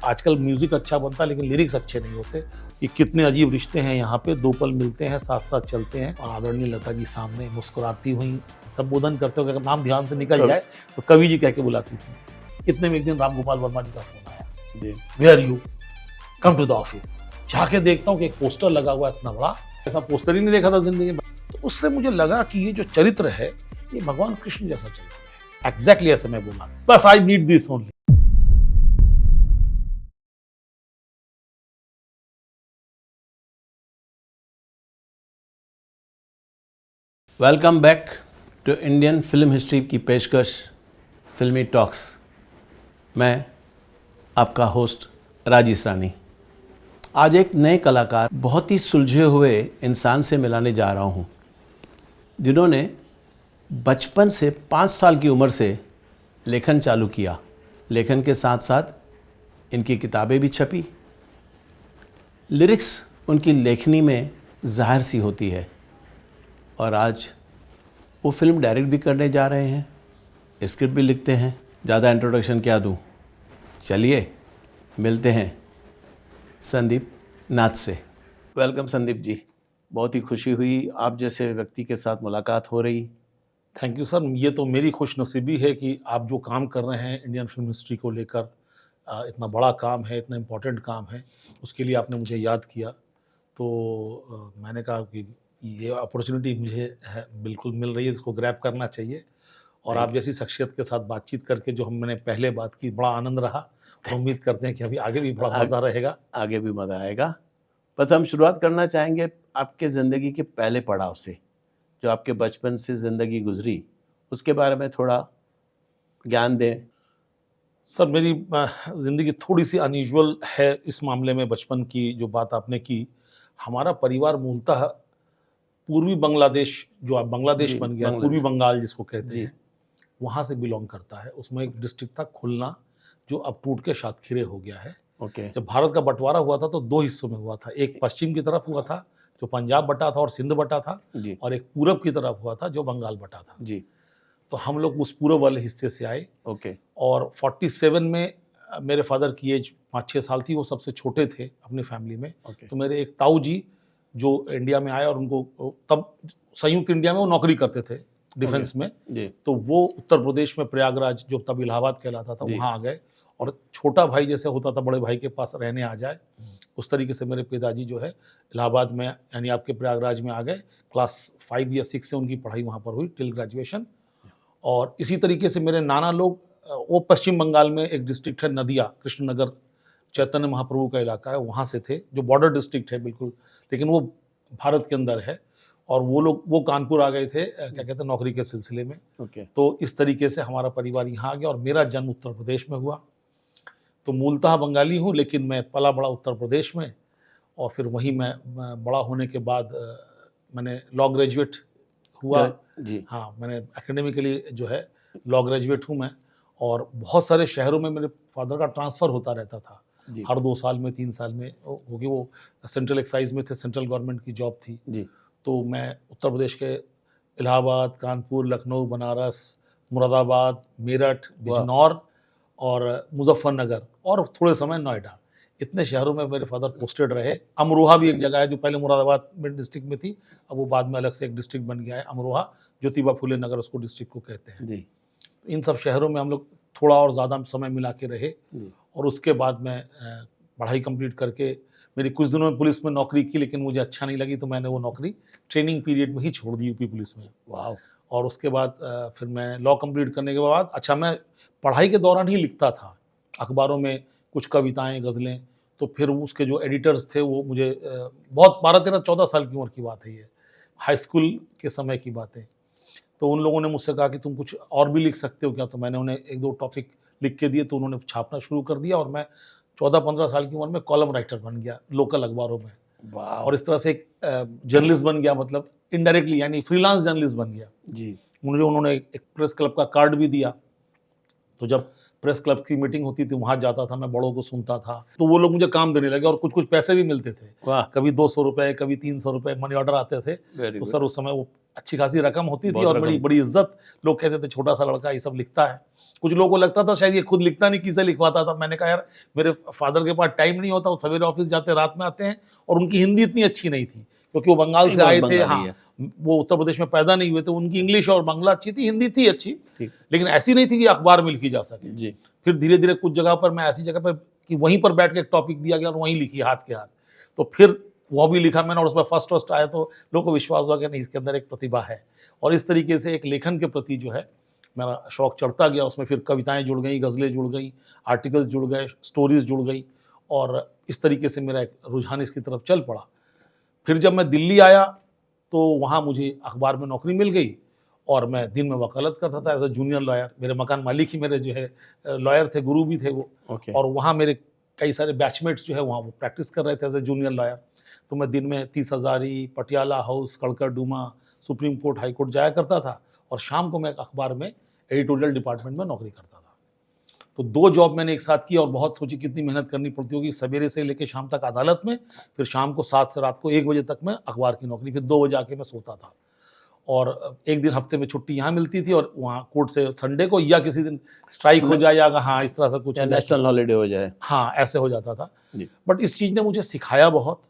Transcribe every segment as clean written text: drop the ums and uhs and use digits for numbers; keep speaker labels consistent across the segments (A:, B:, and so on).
A: आजकल म्यूजिक अच्छा बनता है लेकिन लिरिक्स अच्छे नहीं होते। ये कितने अजीब रिश्ते हैं यहाँ पे, दो पल मिलते हैं साथ साथ चलते हैं। और आदरणीय लता जी सामने मुस्कुराती हुई संबोधन करते हुए, अगर नाम ध्यान से निकल जाए तो कवि जी कह के बुलाती थी। इतने में एक दिन राम गोपाल वर्मा जी का फोन आया, where you, come to the office. जाके देखता हूँ कि एक पोस्टर लगा हुआ है इतना बड़ा, ऐसा पोस्टर ही नहीं देखा था जिंदगी में। तो उससे मुझे लगा कि ये जो चरित्र है ये भगवान कृष्ण जैसा चरित्र है। एग्जैक्टली ऐसे मैं बोला, बस I need this only.
B: Welcome back to Indian film history की पेशकश फिल्मी टॉक्स। मैं आपका होस्ट राजेश रानी। आज एक नए कलाकार, बहुत ही सुलझे हुए इंसान से मिलाने जा रहा हूँ, जिन्होंने बचपन से 5 साल की उम्र से लेखन चालू किया। लेखन के साथ साथ इनकी किताबें भी छपी। लिरिक्स उनकी लेखनी में ज़ाहिर सी होती है और आज वो फिल्म डायरेक्ट भी करने जा रहे हैं, स्क्रिप्ट भी लिखते हैं। ज़्यादा इंट्रोडक्शन क्या दूँ, चलिए मिलते हैं संदीप नाथ से। वेलकम संदीप जी, बहुत ही खुशी हुई आप जैसे व्यक्ति के साथ मुलाकात हो रही।
A: Thank you sir. ये तो मेरी खुशनसीबी है कि आप जो काम कर रहे हैं इंडियन फिल्म हिस्ट्री को लेकर, इतना बड़ा काम है, इतना इम्पोर्टेंट काम है, उसके लिए आपने मुझे याद किया। तो मैंने कहा कि ये अपॉर्चुनिटी मुझे है, बिल्कुल मिल रही है, इसको ग्रैब करना चाहिए। और आप जैसी शख्सियत के साथ बातचीत करके जो हमने पहले बात की, बड़ा आनंद रहा। तो उम्मीद करते हैं कि अभी आगे भी बड़ा मज़ा रहेगा।
B: आगे भी मज़ा आएगा। बस हम शुरुआत करना चाहेंगे आपके ज़िंदगी के पहले पड़ाव से, जो आपके बचपन से ज़िंदगी गुजरी, उसके बारे में थोड़ा ज्ञान दें।
A: सर मेरी ज़िंदगी थोड़ी सी अनयूजुअल है इस मामले में। बचपन की जो बात आपने की, हमारा परिवार मूलतः पूर्वी बांग्लादेश, जो अब बांग्लादेश बन गया, पूर्वी बंगाल जिसको कहते हैं, वहाँ से बिलोंग करता है। उसमें एक डिस्ट्रिक्ट था खुलना, जो अब टूट के सातखीरे हो गया है। जब भारत का बंटवारा हुआ था तो 2 हिस्सों में हुआ था। एक पश्चिम की तरफ हुआ था जो पंजाब बटा था और सिंध बटा था, और एक पूरब की तरफ हुआ था जो बंगाल बटा था। तो हम लोग उस पूरब वाले हिस्से से आए। और 47 में मेरे फादर की एज 5-6 साल थी, वो सबसे छोटे थे अपनी फैमिली में। तो मेरे एक ताऊ जी जो इंडिया में आए, और उनको तब संयुक्त इंडिया में वो नौकरी करते थे डिफेंस में। तो वो उत्तर प्रदेश में प्रयागराज, जो तब इलाहाबाद कहलाता था, वहाँ आ गए। और छोटा भाई जैसे होता था बड़े भाई के पास रहने आ जाए, उस तरीके से मेरे पिताजी जो है इलाहाबाद में, यानी आपके प्रयागराज में आ गए। क्लास 5 या 6 से उनकी पढ़ाई वहाँ पर हुई टिल ग्रेजुएशन। और इसी तरीके से मेरे नाना लोग, वो पश्चिम बंगाल में एक डिस्ट्रिक्ट है नदिया, कृष्णनगर, चैतन्य महाप्रभु का इलाका है, वहाँ से थे, जो बॉर्डर डिस्ट्रिक्ट है बिल्कुल, लेकिन वो भारत के अंदर है। और वो लोग वो कानपुर आ गए थे, क्या कहते हैं, नौकरी के सिलसिले में। तो इस तरीके से हमारा परिवार यहाँ आ गया और मेरा जन्म उत्तर प्रदेश में हुआ। तो मूलतः बंगाली हूँ, लेकिन मैं पला बड़ा उत्तर प्रदेश में। और फिर वहीं मैं बड़ा होने के बाद मैंने लॉ ग्रेजुएट हुआ। हाँ, मैंने एकेडमिकली जो है लॉ ग्रेजुएट हूँ मैं। और बहुत सारे शहरों में मेरे फादर का ट्रांसफ़र होता रहता था, हर 2 साल में, 3 साल में, क्योंकि वो सेंट्रल एक्साइज में थे, सेंट्रल गवर्नमेंट की जॉब थी। तो मैं उत्तर प्रदेश के इलाहाबाद, कानपुर, लखनऊ, बनारस, मुरादाबाद, मेरठ, बिजनौर और मुजफ्फरनगर, और थोड़े समय नोएडा, इतने शहरों में मेरे फादर पोस्टेड रहे। अमरोहा भी एक जगह है जो पहले मुरादाबाद में डिस्ट्रिक्ट में थी, अब वो बाद में अलग से एक डिस्ट्रिक्ट बन गया है, अमरोहा, ज्योतिबा फुले नगर उसको डिस्ट्रिक्ट को कहते हैं। इन सब शहरों में हम लोग थोड़ा और ज़्यादा समय मिला के रहे। और उसके बाद मैं पढ़ाई कंप्लीट करके, मेरी कुछ दिनों में पुलिस में नौकरी की, लेकिन मुझे अच्छा नहीं लगी, तो मैंने वो नौकरी ट्रेनिंग पीरियड में ही छोड़ दी, यूपी पुलिस में। और उसके बाद फिर मैं लॉ कंप्लीट करने के बाद, अच्छा, मैं पढ़ाई के दौरान ही लिखता था अखबारों में कुछ कविताएं, गज़लें। तो फिर उसके जो एडिटर्स थे वो मुझे बहुत 12-13-14 साल की उम्र की बात है ये, हाई स्कूल के समय की बातें। तो उन लोगों ने मुझसे कहा कि तुम कुछ और भी लिख सकते हो क्या? तो मैंने उन्हें 1-2 टॉपिक लिख के दिए, तो उन्होंने छापना शुरू कर दिया। और मैं 14-15 साल की उम्र में कॉलम राइटर बन गया लोकल अखबारों में। और इस तरह से एक जर्नलिस्ट बन गया, मतलब इनडायरेक्टली, यानी फ्रीलांस जर्नलिस्ट बन गया। मुझे उन्होंने एक प्रेस क्लब का कार्ड भी दिया। तो जब प्रेस क्लब की मीटिंग होती थी वहाँ जाता था, मैं बड़ों को सुनता था, तो वो लोग मुझे काम देने लगे और कुछ पैसे भी मिलते थे। कभी 200 रुपये, कभी 300 रुपये मनी ऑर्डर आते थे। तो सर उस समय वो अच्छी खासी रकम होती थी
B: बहुत
A: और
B: रकम।
A: बड़ी बड़ी इज्जत, लोग कहते थे छोटा सा लड़का ये सब लिखता है। कुछ लोगों को लगता था शायद ये खुद लिखता नहीं, किसे लिखवाता था। मैंने कहा यार मेरे फादर के पास टाइम नहीं होता, वो सवेरे ऑफिस जाते रात में आते हैं, और उनकी हिंदी इतनी अच्छी नहीं थी क्योंकि वो बंगाल
B: नहीं,
A: से आए थे।
B: बंगाली
A: हाँ,
B: है।
A: वो उत्तर प्रदेश में पैदा नहीं हुए थे, उनकी इंग्लिश और बांग्ला अच्छी थी, हिंदी थी अच्छी,
B: ठीक।
A: लेकिन ऐसी नहीं थी कि अखबार में लिखी जा सके।
B: जी।
A: फिर धीरे धीरे कुछ जगह पर मैं ऐसी जगह पर कि वहीं पर बैठ के एक टॉपिक दिया गया और वहीं लिखी हाथ के हाथ, तो फिर वो भी लिखा मैंने और उसमें फर्स्ट आया, तो लोगों को विश्वास हुआ कि नहीं इसके अंदर एक प्रतिभा है। और इस तरीके से एक लेखन के प्रति जो है मेरा शौक चढ़ता गया। उसमें फिर कविताएं जुड़ गई, गज़लें जुड़ गई, आर्टिकल्स जुड़ गए, स्टोरीज जुड़ गई, और इस तरीके से मेरा एक रुझान इसकी तरफ चल पड़ा। फिर जब मैं दिल्ली आया तो वहाँ मुझे अखबार में नौकरी मिल गई और मैं दिन में वकालत करता था एज अ जूनियर लॉयर। मेरे मकान मालिक ही मेरे जो है लॉयर थे, गुरु भी थे वो।
B: ओके।
A: और वहाँ मेरे कई सारे बैचमेट्स जो है वहाँ वो प्रैक्टिस कर रहे थे एज अ जूनियर लॉयर। तो मैं दिन में 30 Hazari, Patiala house, कड़कर Duma, supreme court, high court जाया करता था, और शाम को मैं एक अखबार में एडिटोरियल डिपार्टमेंट में नौकरी करता था। तो 2 जॉब मैंने एक साथ की और बहुत सोची कितनी मेहनत करनी पड़ती होगी, सवेरे से लेकर शाम तक अदालत में, फिर शाम को 7 से रात को 1 बजे तक मैं अखबार की नौकरी, फिर 2 बजे आके मैं सोता था। और एक दिन हफ्ते में छुट्टी यहाँ मिलती थी और वहाँ कोर्ट से संडे को, या किसी दिन स्ट्राइक हो जाए या हाँ इस तरह से कुछ
B: या
A: हो जाए,
B: नेशनल हॉलीडे हो जाए।
A: हाँ ऐसे हो जाता था।
B: जी।
A: बट इस चीज़ ने मुझे सिखाया बहुत।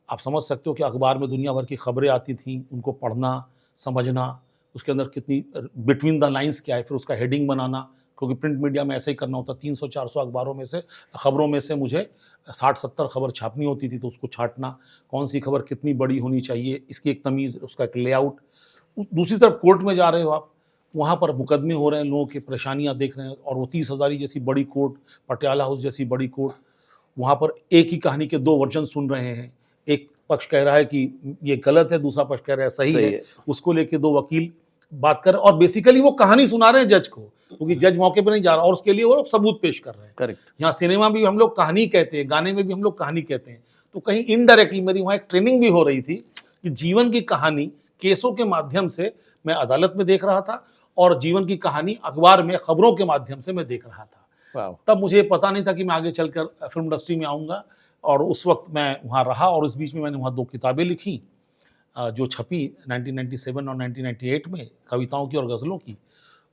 A: आप समझ सकते हो कि अखबार में दुनिया भर की खबरें आती थीं, उनको पढ़ना, समझना, उसके अंदर कितनी बिटवीन द लाइन्स क्या है, फिर उसका हेडिंग बनाना, क्योंकि प्रिंट मीडिया में ऐसे ही करना होता। 300-400 अखबारों में से, खबरों में से मुझे 60-70 खबर छापनी होती थी, तो उसको छांटना, कौन सी खबर कितनी बड़ी होनी चाहिए, इसकी एक तमीज़, उसका एक लेआउट। दूसरी तरफ कोर्ट में जा रहे हो आप, वहाँ पर मुकदमे हो रहे हैं, लोगों की परेशानियाँ देख रहे हैं, और वो 30 हज़ारी जैसी बड़ी कोर्ट, पटियाला हाउस जैसी बड़ी कोर्ट, वहाँ पर एक ही कहानी के 2 वर्जन सुन रहे हैं। एक पक्ष कह रहा है कि ये गलत है, दूसरा पक्ष कह रहा है सही है। उसको लेके 2 वकील बात कर रहे हैं और बेसिकली वो कहानी सुना रहे हैं जज को, क्योंकि जज मौके पे नहीं जा रहा, और उसके लिए वो लोग सबूत पेश कर रहे हैं।
B: करेक्ट।
A: यहाँ सिनेमा भी हम लोग कहानी कहते हैं, गाने में भी हम लोग कहानी कहते हैं। तो कहीं इनडायरेक्टली मेरी वहाँ एक ट्रेनिंग भी हो रही थी कि जीवन की कहानी केसों के माध्यम से मैं अदालत में देख रहा था, और जीवन की कहानी अखबार में खबरों के माध्यम से मैं देख रहा था।
B: वाह।
A: तब मुझे पता नहीं था कि मैं आगे चलकर फिल्म इंडस्ट्री में आऊँगा, और उस वक्त मैं वहाँ रहा, और इस बीच में मैंने वहाँ 2 किताबें लिखी जो छपी 1997 और 1998 में, कविताओं की और गज़लों की।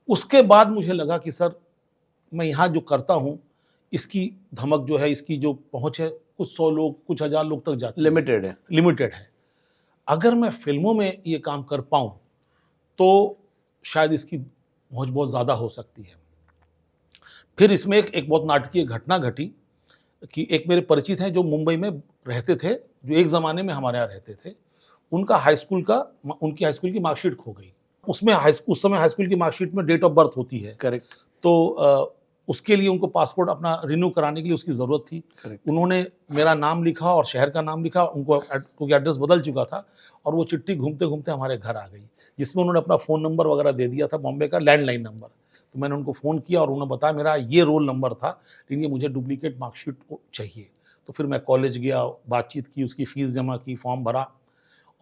A: उसके बाद मुझे लगा कि सर मैं यहाँ जो करता हूँ, इसकी धमक जो है, इसकी जो पहुँच है, कुछ 100 लोग, कुछ 1000 लोग तक जाती है, लिमिटेड है। अगर मैं फिल्मों में ये काम कर पाऊँ तो शायद इसकी पहुँच बहुत ज़्यादा हो सकती है। फिर इसमें एक बहुत नाटकीय घटना घटी कि एक मेरे परिचित हैं जो मुंबई में रहते थे, जो एक ज़माने में हमारे यहाँ रहते थे। उनकी हाई स्कूल की मार्कशीट खो गई। उसमें उस समय हाई स्कूल की मार्कशीट में डेट ऑफ बर्थ होती है।
B: करेक्ट।
A: तो उसके लिए उनको पासपोर्ट अपना रिन्यू कराने के लिए उसकी ज़रूरत थी। उन्होंने मेरा नाम लिखा और शहर का नाम लिखा, उनको क्योंकि एड्रेस बदल चुका था, और वो चिट्ठी घूमते घूमते हमारे घर आ गई, जिसमें उन्होंने अपना फ़ोन नंबर वगैरह दे दिया था, बॉम्बे का लैंडलाइन नंबर। तो मैंने उनको फ़ोन किया और उन्होंने बताया मेरा ये रोल नंबर था, लेकिन ये मुझे डुप्लीकेट मार्कशीट चाहिए। तो फिर मैं कॉलेज गया, बातचीत की, उसकी फ़ीस जमा की, फॉर्म भरा,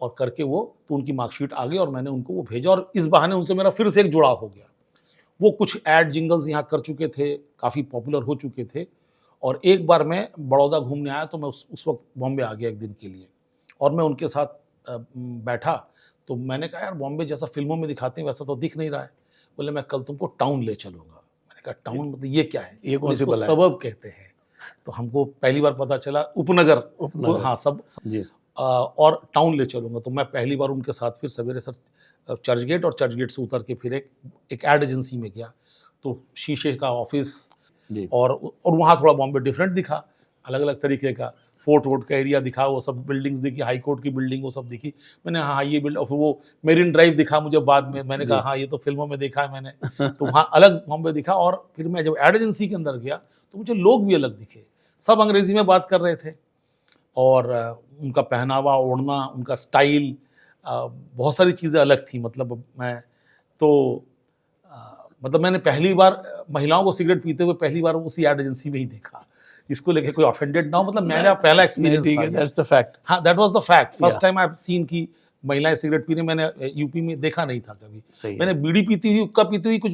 A: और करके तो उनकी मार्कशीट आ गई और मैंने उनको वो भेजा, और इस बहाने उनसे मेरा फिर से एक जुड़ाव हो गया। वो कुछ ऐड जिंगल्स यहाँ कर चुके थे, काफ़ी पॉपुलर हो चुके थे, और एक बार मैं बड़ौदा घूमने आया तो मैं उस वक्त बॉम्बे आ गया एक दिन के लिए, और मैं उनके साथ बैठा। तो मैंने कहा यार बॉम्बे जैसा फिल्मों में दिखाते हैं वैसा तो दिख नहीं रहा है। बोले मैं कल तुमको टाउन ले चलूँगा। मैंने कहा टाउन मतलब ये क्या है?
B: ये कौन सी बला है?
A: सबब कहते हैं। तो हमको पहली बार पता चला उपनगर। हाँ सब
B: जी।
A: और टाउन ले चलूँगा। तो मैं पहली बार उनके साथ फिर सवेरे सर चर्च गेट, और चर्च गेट से उतर के फिर एक एड एजेंसी में गया। तो शीशे का ऑफिस, और वहाँ थोड़ा बॉम्बे डिफरेंट दिखा, अलग अलग तरीके का, फोर्ट वोर्ट का एरिया दिखा, वो सब बिल्डिंग्स दिखी, हाई कोर्ट की बिल्डिंग वो सब दिखी। मैंने हाँ ये बिल्डिंग, फिर वो मेरिन ड्राइव दिखा मुझे बाद में। मैंने कहा हाँ ये तो फिल्मों में देखा है मैंने। तो वहाँ अलग बॉम्बे दिखा। और फिर मैं जब एड एजेंसी के अंदर गया तो मुझे लोग भी अलग दिखे, सब अंग्रेज़ी में बात कर रहे थे, और उनका पहनावा, ओढ़ना, उनका स्टाइल, बहुत सारी चीज़ें अलग थी। मतलब मैंने पहली बार महिलाओं को सिगरेट पीते हुए पहली बार उसी एड एजेंसी में ही देखा। इसको लेके कोई ऑफेंडेड ना हो, मतलब मेरा पहला एक्सपीरियंस था।
B: That's the fact.
A: हाँ, that was the fact. First time I have seen कि महिलाएं सिगरेट पीने, मैंने यूपी में देखा नहीं था कभी। मैंने बीड़ी पीती हुई, हुक्का पीती हुई कुछ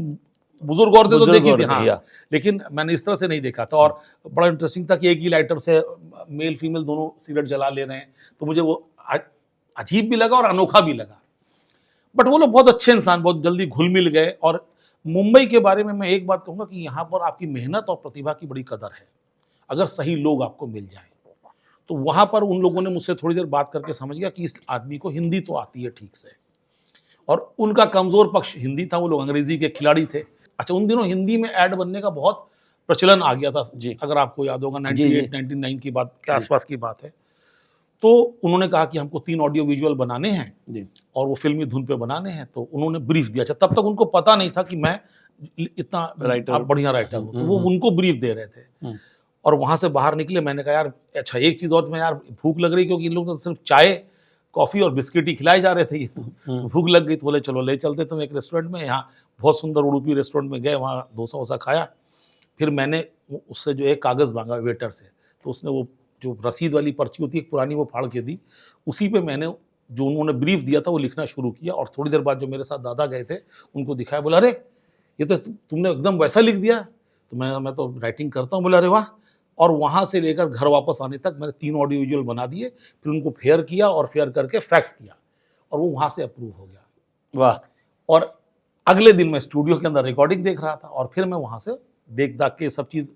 A: बुजुर्ग औरतें तो देखी थी, हाँ, लेकिन मैंने इस तरह से नहीं देखा था। और बड़ा इंटरेस्टिंग था कि एक ही लाइटर से मेल फीमेल दोनों सिगरेट जला ले रहे हैं। तो मुझे वो अजीब भी लगा और अनोखा भी लगा। बट वो लोग बहुत अच्छे इंसान, बहुत जल्दी घुल मिल गए। और मुंबई के बारे में मैं एक बात कहूँगा कि यहाँ पर आपकी मेहनत और प्रतिभा की बड़ी कदर है, अगर सही लोग आपको मिल जाएं। तो वहाँ पर उन लोगों ने मुझसे थोड़ी देर बात करके समझ गया कि इस आदमी को हिंदी तो आती है ठीक से, और उनका कमज़ोर पक्ष हिंदी था, वो लोग अंग्रेज़ी के खिलाड़ी थे। अच्छा, उन दिनों हिंदी में ऐड बनने का बहुत प्रचलन आ गया था
B: जी।
A: अगर आपको याद होगा,
B: जी, जी।
A: 98-99 की बात के आसपास की बात है। तो उन्होंने कहा कि हमको 3 ऑडियो विजुअल बनाने हैं
B: जी।
A: और वो फ़िल्मी धुन पे बनाने हैं, तो उन्होंने ब्रीफ़ दिया। अच्छा, तब तक उनको पता नहीं था कि मैं इतना
B: राइटर
A: आप बढ़िया राइटर हूँ, तो वो उनको ब्रीफ़ दे रहे थे। और वहाँ से बाहर निकले, मैंने कहा यार अच्छा एक चीज़ और, मैं यार भूख लग रही, क्योंकि इन लोगों को सिर्फ चाय, कॉफ़ी और बिस्किट ही खिलाए जा रहे थे, ये तो भूख लग गई। तो बोले चलो ले चलते तुम एक रेस्टोरेंट में, यहाँ बहुत सुंदर उडुपी रेस्टोरेंट में गए, वहाँ डोसा-वोसा खाया। फिर मैंने उससे जो एक कागज़ माँगा वेटर से, तो उसने वो जो रसीद वाली पर्ची होती है एक पुरानी, वो फाड़ के दी। उसी पे मैंने जो उन्होंने ब्रीफ दिया था वो लिखना शुरू किया, और थोड़ी देर बाद जो मेरे साथ दादा गए थे उनको दिखाया, बोला अरे ये तो तुमने एकदम वैसा लिख दिया। तो मैं तो राइटिंग करता हूँ। बोला अरे वाह। और वहाँ से लेकर घर वापस आने तक मैंने 3 ऑडियो विजुअल बना दिए, फिर उनको फेयर किया और फेयर करके फैक्स किया, और वो वहाँ से अप्रूव हो गया।
B: वाह।
A: और अगले दिन मैं स्टूडियो के अंदर रिकॉर्डिंग देख रहा था, और फिर मैं वहाँ से देख-दाख के सब चीज़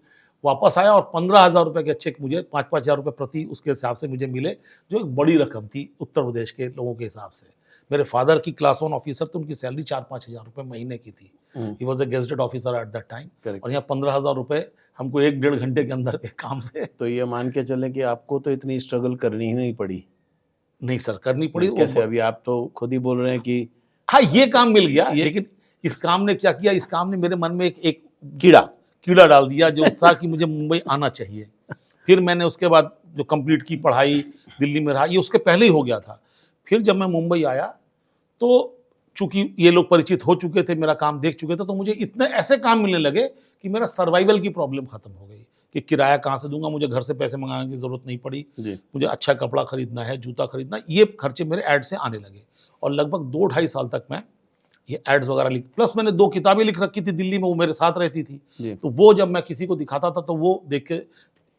A: वापस आया, और 15,000 रुपए के चेक मुझे 5-5 हज़ार रुपए प्रति उसके हिसाब से मुझे मिले, जो एक बड़ी रकम थी उत्तर प्रदेश के लोगों के हिसाब से। मेरे फादर की क्लास 1 ऑफिसर, तो उनकी सैलरी 4-5 हज़ार रुपए महीने की थी। He was a gazetted officer at that time.
B: Correct.
A: और यहाँ 15,000 रुपए हमको 1 डेढ़ घंटे के अंदर के काम से।
B: तो ये मान के चलें कि आपको तो इतनी स्ट्रगल करनी ही नहीं पड़ी।
A: नहीं सर, करनी पड़ी।
B: कैसे? अभी आप तो खुद ही बोल रहे हैं कि
A: हाँ, ये काम मिल गया,
B: ये-
A: लेकिन इस काम ने क्या किया, इस काम ने मेरे मन में एक
B: कीड़ा
A: डाल दिया, जो उत्साह कि मुझे मुंबई आना चाहिए। फिर मैंने उसके बाद जो कंप्लीट की पढ़ाई, दिल्ली में रहा, ये उसके पहले ही हो गया था। फिर जब मैं मुंबई आया, तो चूंकि ये लोग परिचित हो चुके थे, मेरा काम देख चुके थे, तो मुझे इतने ऐसे काम मिलने लगे कि मेरा सर्वाइवल की प्रॉब्लम खत्म हो गई, कि किराया कहाँ से दूंगा, मुझे घर से पैसे मंगाने की जरूरत नहीं पड़ी।
B: जी।
A: मुझे अच्छा कपड़ा खरीदना है, जूता खरीदना, ये खर्चे मेरे ऐड से आने लगे। और लगभग 2-2.5 साल तक मैं ये एड्स वगैरह लिख, प्लस मैंने 2 किताबें लिख रखी थी दिल्ली में, वो मेरे साथ रहती थी।
B: जी।
A: तो वो जब मैं किसी को दिखाता था, तो वो देख के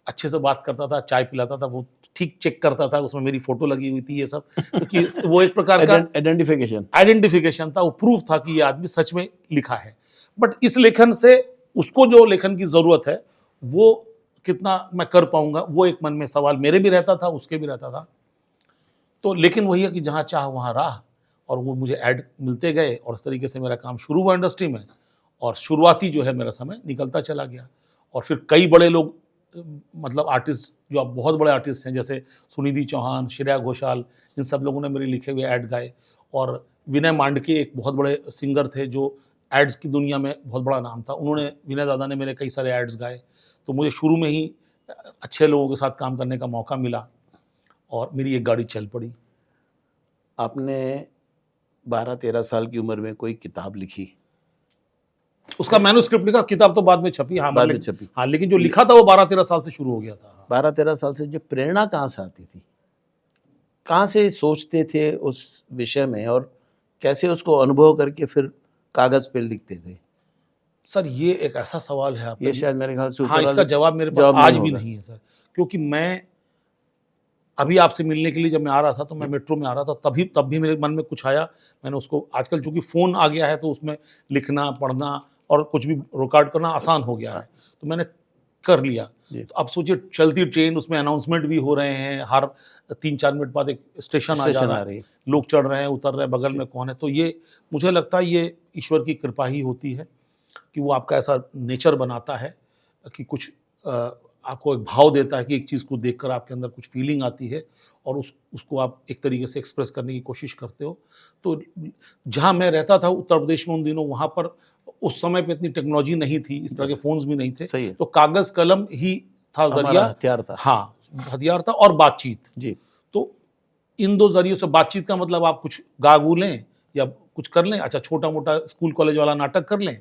A: अच्छे से बात करता था, चाय पिलाता था, वो ठीक चेक करता था, उसमें मेरी फोटो लगी हुई थी, ये सब। तो कि वो एक प्रकार का आइडेंटिफिकेशन था, वो प्रूफ था कि ये आदमी सच में लिखा है। बट इस लेखन से उसको जो लेखन की जरूरत है, वो कितना मैं कर पाऊंगा, वो एक मन में सवाल मेरे भी रहता था, उसके भी रहता था। तो लेकिन वही है कि जहाँ चाह वहाँ राह, और वो मुझे ऐड मिलते गए, और इस तरीके से मेरा काम शुरू हुआ इंडस्ट्री में, और शुरुआती जो है मेरा समय निकलता चला गया। और फिर कई बड़े लोग, मतलब आर्टिस्ट जो अब बहुत बड़े आर्टिस्ट हैं, जैसे सुनिधि चौहान, श्रेया घोषाल, इन सब लोगों ने मेरे लिखे हुए ऐड गाए। और विनय मांडके एक बहुत बड़े सिंगर थे, जो एड्स की दुनिया में बहुत बड़ा नाम था, उन्होंने, विनय दादा ने मेरे कई सारे एड्स गाए। तो मुझे शुरू में ही अच्छे लोगों के साथ काम करने का मौका मिला, और मेरी एक गाड़ी चल पड़ी।
B: आपने 12-13 साल की उम्र में कोई किताब लिखी?
A: उसका मैन्युस्क्रिप्ट लिखा, किताब तो बाद में छपी। हाँ,
B: बाद में छपी।
A: हाँ, लेकिन जो लिखा था वो 12-13 साल से शुरू हो गया था।
B: 12-13 साल से जो प्रेरणा कहाँ से आती थी? कहाँ से सोचते थे उस विषय में, और कैसे उसको अनुभव करके फिर कागज पे लिखते थे?
A: सर, ये एक ऐसा सवाल है आपका,
B: ये शायद मेरे ख्याल से
A: हाँ,
B: उत्तर
A: इसका जवाब मेरे पास आज भी नहीं है सर। क्योंकि मैं अभी आपसे मिलने के लिए जब मैं आ रहा था, तो मैं मेट्रो में आ रहा था, तब भी मेरे मन में कुछ आया। मैंने उसको, आजकल चूंकि फ़ोन आ गया है, तो उसमें लिखना, पढ़ना और कुछ भी रिकॉर्ड करना आसान हो गया है, तो मैंने कर लिया। तो अब सोचिए, चलती ट्रेन, उसमें अनाउंसमेंट भी हो रहे हैं, हर 3-4 मिनट बाद एक स्टेशन आ जा रहा है, लोग चढ़ रहे हैं, उतर रहे हैं, बगल में कौन है। तो ये मुझे लगता है ये ईश्वर की कृपा ही होती है, कि वो आपका ऐसा नेचर बनाता है कि कुछ आपको एक भाव देता है, कि एक चीज़ को देखकर आपके अंदर कुछ फीलिंग आती है, और उसको आप एक तरीके से एक्सप्रेस करने की कोशिश करते हो। तो जहाँ मैं रहता था उत्तर प्रदेश में उन दिनों, वहाँ पर उस समय पे इतनी टेक्नोलॉजी नहीं थी, इस तरह के फ़ोन्स भी नहीं थे, तो कागज़ कलम ही था ज़रिया,
B: हथियार था।
A: हाँ, हथियार था, और बातचीत
B: जी।
A: तो इन 2 ज़रियों से, बातचीत का मतलब आप कुछ गा गू लें या कुछ कर लें, अच्छा छोटा मोटा स्कूल कॉलेज वाला नाटक कर लें,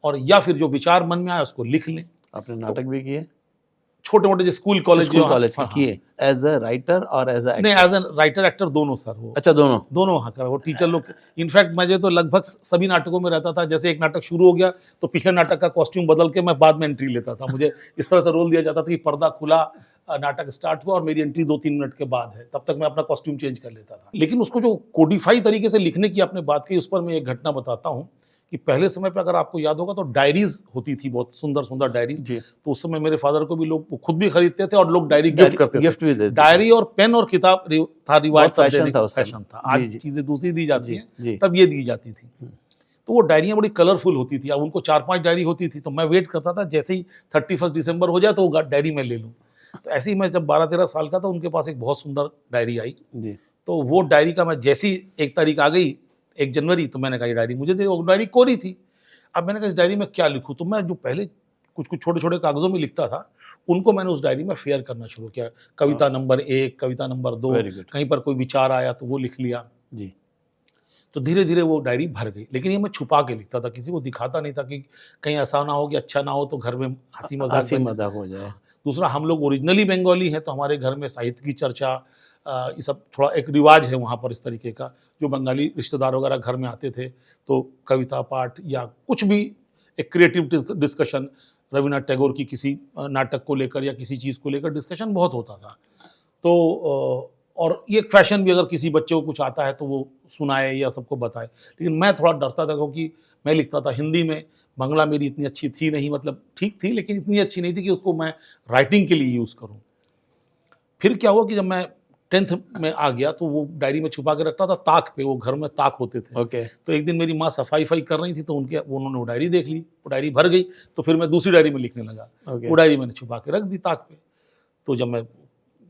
A: और या फिर जो विचार मन में आया उसको लिख लें।
B: आपने नाटक भी किए?
A: छोटे मोटे जो स्कूल कॉलेज
B: किए, एज अ राइटर और एज अ
A: नहीं, एज ए राइटर एक्टर दोनों सर। वो
B: अच्छा, दोनों
A: वहाँ कर, वो टीचर लोग, इनफैक्ट मुझे तो लगभग सभी नाटकों में रहता था। जैसे एक नाटक शुरू हो गया, तो पिछले नाटक का कॉस्ट्यूम बदल के मैं बाद में एंट्री लेता था। मुझे इस तरह से रोल दिया जाता था कि पर्दा खुला, नाटक स्टार्ट हुआ और मेरी एंट्री 2-3 मिनट के बाद है, तब तक मैं अपना कॉस्ट्यूम चेंज कर लेता था। लेकिन उसको जो कोडिफाई तरीके से लिखने की आपने बात की, उस पर मैं एक घटना बताता हूँ कि पहले समय पे अगर आपको याद होगा तो डायरीज होती थी, बहुत सुंदर-सुंदर डायरीज।
B: जी।
A: तो उस समय मेरे फादर को भी लोग वो खुद भी खरीदते थे और लोग डायरी गिफ्ट करते थे।
B: गिफ्ट भी देते थे।
A: डायरी और पेन और किताब था रिवाज,
B: बहुत फैशन था उस समय।
A: फैशन था।
B: जी,
A: आज
B: जी।
A: चीज़ें दूसरी दी जाती
B: जी,
A: हैं,
B: जी।
A: तब ये दी जाती थी। तो वो डायरियाँ बड़ी कलरफुल होती थी। अब उनको 4-5 डायरी होती थी, तो मैं वेट करता था जैसे ही 31 दिसंबर हो जाए तो वो डायरी मैं ले लूँ। तो ऐसे ही मैं जब 12-13 साल का था, उनके पास एक बहुत सुंदर डायरी आई।
B: जी।
A: तो वो डायरी का मैं जैसी 1 तारीख आ गई, 1 जनवरी, तो मैंने कहा ये डायरी मुझे दे। वो डायरी कोरी थी। अब मैंने कहा इस डायरी में क्या लिखूँ? तो मैं जो पहले कुछ-कुछ छोटे-छोटे कागज़ों में लिखता था, उनको मैंने उस डायरी में फेयर करना शुरू किया। कविता नंबर 1, कविता नंबर 2,
B: वेरी गुड।
A: कहीं पर कोई विचार आया तो वो लिख लिया।
B: जी।
A: तो धीरे-धीरे वो डायरी भर गई। लेकिन ये मैं छुपा के लिखता था, किसी को दिखाता नहीं था कि कहीं ऐसा ना हो कि अच्छा ना हो तो घर में हँसी-मज़ाक
B: हँसी
A: बन
B: मज़ाक हो जाए।
A: हाँ। दूसरा, हम लोग ओरिजिनली बंगाली हैं, तो हमारे घर में साहित्य की चर्चा, ये सब थोड़ा एक रिवाज है वहाँ पर इस तरीके का। जो बंगाली रिश्तेदार वगैरह घर में आते थे, तो कविता पाठ या कुछ भी एक क्रिएटिव डिस्कशन, रवीन्द्रनाथ टैगोर की किसी नाटक को लेकर या किसी चीज़ को लेकर डिस्कशन बहुत होता था। तो और ये एक फैशन भी, अगर किसी बच्चे को कुछ आता है तो वो सुनाए या सबको बताए। लेकिन मैं थोड़ा डरता था क्योंकि मैं लिखता था हिंदी में, बांग्ला मेरी इतनी अच्छी थी नहीं, मतलब ठीक थी लेकिन इतनी अच्छी नहीं थी कि उसको मैं राइटिंग के लिए यूज़ करूँ। फिर क्या हुआ कि जब मैं 10th में आ गया तो वो डायरी में छुपा के रखता था ताक पे, वो घर में ताक होते थे।
B: ओके।
A: तो एक दिन मेरी माँ सफाई-वफाई कर रही थी, तो उन्होंने वो डायरी देख ली, वो डायरी भर गई, तो फिर मैं दूसरी डायरी में लिखने लगा।
B: ओके।
A: वो डायरी मैंने छुपा के रख दी ताक पे। तो जब मैं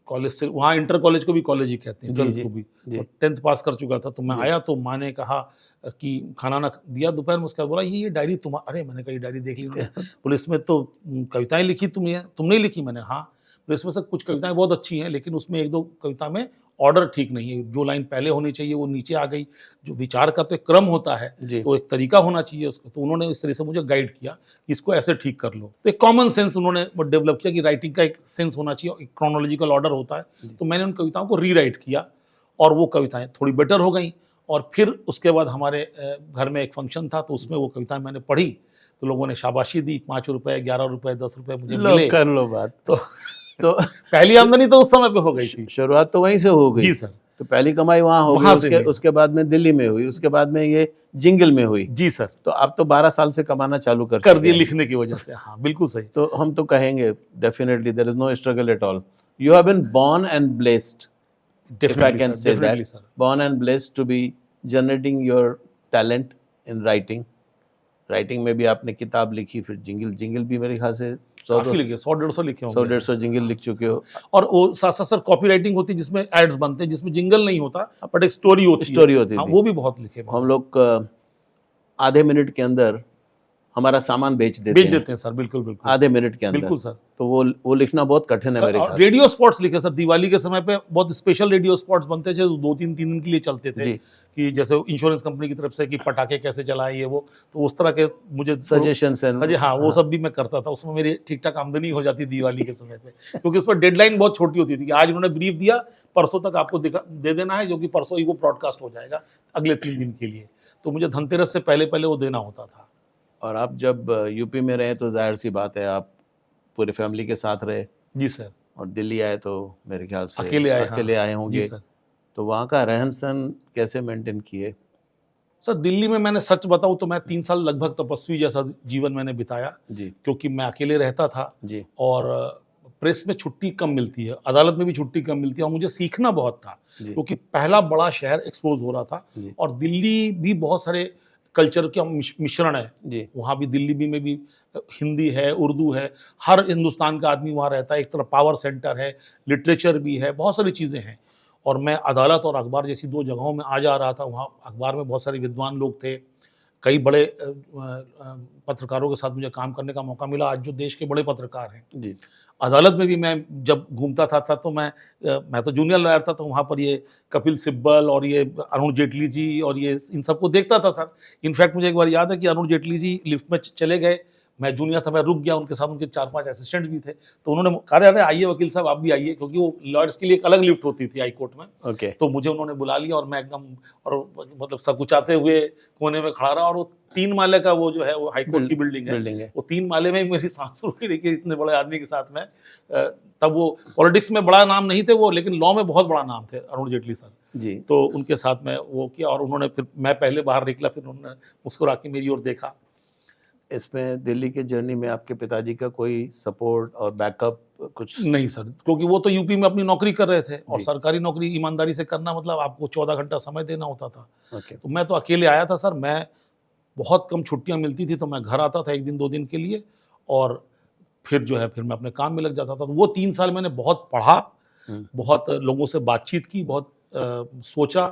A: कॉलेज से, वहाँ इंटर कॉलेज को भी कॉलेज ही कहते हैं,
B: जी,
A: 12th
B: जी,
A: को भी,
B: जी।
A: और 10th पास कर चुका था, तो मैं
B: जी।
A: आया तो माँ ने कहा कि खाना ना दिया दोपहर में, उसके बाद बोला ये डायरी अरे मैंने कहा ये डायरी देख ली उन्होंने? बोले इसमें तो कविताएँ लिखी तुमने ही लिखी? मैंने हाँ। बोले इसमें से कुछ कविताएँ बहुत अच्छी हैं, लेकिन उसमें 1-2 कविता में ऑर्डर ठीक नहीं है, जो लाइन पहले होनी चाहिए वो नीचे आ गई। जो विचार का तो एक क्रम होता है,
B: जी।
A: तो एक तरीका होना चाहिए उसको, तो उन्होंने इस तरह से मुझे गाइड किया कि इसको ऐसे ठीक कर लो। तो एक कॉमन सेंस उन्होंने वो डेवलप किया कि राइटिंग का एक सेंस होना चाहिए, एक क्रोनोलॉजिकल ऑर्डर होता है। तो मैंने उन कविताओं को रीराइट किया और वो कविताएँ थोड़ी बेटर हो गईं। और फिर उसके बाद हमारे घर में एक फंक्शन था, तो उसमें वो कविताएँ मैंने पढ़ी, तो लोगों ने शाबाशी दी, ₹5, ₹11, ₹10 मुझे
B: लो
A: मिले।
B: कर लो बात।
A: तो
B: तो
A: पहली आमदनी तो उस समय पे हो गई थी।
B: शुरुआत तो वहीं से हो गई।
A: जी सर।
B: तो पहली कमाई वहाँ हो
A: वहाँ
B: गई,
A: से
B: उसके
A: हुई।
B: उसके बाद में दिल्ली में हुई, उसके बाद में ये जिंगल में हुई।
A: जी सर।
B: तो आप तो 12 साल से कमाना चालू कर
A: कर
B: चुके
A: दिए
B: हैं।
A: लिखने की वजह से। हाँ, बिल्कुल सही।
B: तो हम तो कहेंगे definitely there is no struggle at all. You have been born and blessed, if I can say
A: definitely
B: that,
A: sir.
B: born and blessed to be generating your talent in writing. Writing में भी आपने किताब लिखी, फिर jingle भी मेरे ख्याल से 100
A: काफ़ी लिखे, 100-150 लिखे होंगे।
B: 100-150 जिंगल लिख चुके हो।
A: और वो साथ-साथ सर कॉपी राइटिंग होती है जिसमें एड्स बनते हैं, जिसमें जिंगल नहीं होता, बट एक स्टोरी होती है।
B: स्टोरी होती
A: हाँ,
B: थी।
A: वो भी बहुत लिखे मैंने।
B: हम लोग आधे मिनट के अंदर हमारा सामान बेच
A: बेच
B: देते हैं,
A: देते हैं सर, बिल्कुल, बिल्कुल।
B: आधे मिनट के अंदर।
A: बिल्कुल सर।
B: तो वो लिखना बहुत कठिन है मेरे ख्याल से।
A: रेडियो स्पॉट्स लिखे सर, दिवाली के समय पे बहुत स्पेशल रेडियो स्पॉट्स बनते थे, जो 2-3 दिन के लिए चलते थे।
B: जी।
A: कि जैसे इंश्योरेंस कंपनी की तरफ से कि पटाखे कैसे जलाएं, ये वो, तो उस तरह के मुझे
B: सजेशंस हैं।
A: हाँ, वो सब भी मैं करता था। उसमें मेरी ठीक-ठाक आमदनी हो जाती दिवाली के समय पे, क्योंकि उस पर डेडलाइन बहुत छोटी होती थी कि आज उन्होंने ब्रीफ दिया, परसों तक आपको दे देना है, जो कि परसों ही वो ब्रॉडकास्ट हो जाएगा अगले 3 दिन के लिए। तो मुझे धनतेरस से पहले-पहले वो देना होता था।
B: और आप जब यूपी में रहे तो जाहिर सी बात है आप पूरे फैमिली के साथ रहे,
A: जी सर।
B: और दिल्ली आए तो मेरे ख्याल से
A: अकेले आए।
B: अकेले
A: हाँ।
B: आए
A: जी
B: होंगे।
A: सर।
B: तो वहाँ का रहन सहन कैसे मेंटेन किए?
A: सर दिल्ली में मैंने सच बताऊँ तो मैं 3 साल लगभग तपस्वी जैसा जीवन मैंने बिताया,
B: जी।
A: क्योंकि मैं अकेले रहता था
B: जी।
A: और प्रेस में छुट्टी कम मिलती है, अदालत में भी छुट्टी कम मिलती है, और मुझे सीखना बहुत था,
B: जी।
A: क्योंकि पहला बड़ा शहर एक्सपोज़ हो रहा था।
B: जी।
A: और दिल्ली भी बहुत सारे कल्चर का मिश्रण है।
B: जी।
A: वहाँ भी दिल्ली भी में भी हिंदी है, उर्दू है, हर हिंदुस्तान का आदमी वहाँ रहता है, एक तरफ पावर सेंटर है, लिटरेचर भी है, बहुत सारी चीज़ें हैं। और मैं अदालत और अखबार जैसी 2 जगहों में आ जा रहा था। वहाँ अखबार में बहुत सारे विद्वान लोग थे, कई बड़े पत्रकारों के साथ मुझे काम करने का मौका मिला, आज जो देश के बड़े पत्रकार हैं।
B: जी।
A: अदालत में भी मैं जब घूमता था तो मैं तो जूनियर लॉयर था, तो वहाँ पर ये कपिल सिब्बल और ये अरुण जेटली जी और ये इन सबको देखता था सर। इनफैक्ट मुझे एक बार याद है कि अरुण जेटली जी लिफ्ट में चले गए, मैं जूनियर था, मैं रुक गया, उनके साथ उनके 4-5 असिस्टेंट भी थे, तो उन्होंने कहा अरे आइए वकील साहब आप भी आइए, क्योंकि वो लॉयर्स के लिए एक अलग लिफ्ट होती थी हाई कोर्ट में।
B: ओके।
A: तो मुझे उन्होंने बुला लिया और मैं एकदम और मतलब सकुचाते हुए कोने में खड़ा रहा, और वो 3 माले का वो जो है वो हाई कोर्ट की बिल्डिंग है, वो 3 माले में ही मेरी सांस रुक रही कि इतने बड़े आदमी के साथ में। तब वो पॉलिटिक्स में बड़ा नाम नहीं थे वो, लेकिन लॉ में बहुत बड़ा नाम थे, अरुण जेटली सर
B: जी।
A: तो उनके साथ में वो किया, और उन्होंने फिर मैं पहले बाहर निकला, फिर उन्होंने मुस्कुरा के मेरी ओर देखा।
B: इसमें दिल्ली के जर्नी में आपके पिताजी का कोई सपोर्ट और बैकअप कुछ?
A: नहीं सर, क्योंकि वो तो यूपी में अपनी नौकरी कर रहे थे, और
B: जी।
A: सरकारी नौकरी ईमानदारी से करना मतलब आपको 14 घंटा समय देना होता था।
B: ओके।
A: तो मैं तो अकेले आया था सर, मैं बहुत कम छुट्टियां मिलती थी, तो मैं घर आता था 1 दिन 2 दिन के लिए, और फिर जो है फिर मैं अपने काम में लग जाता था। तो वो 3 साल मैंने बहुत पढ़ा, बहुत लोगों से बातचीत की, बहुत सोचा।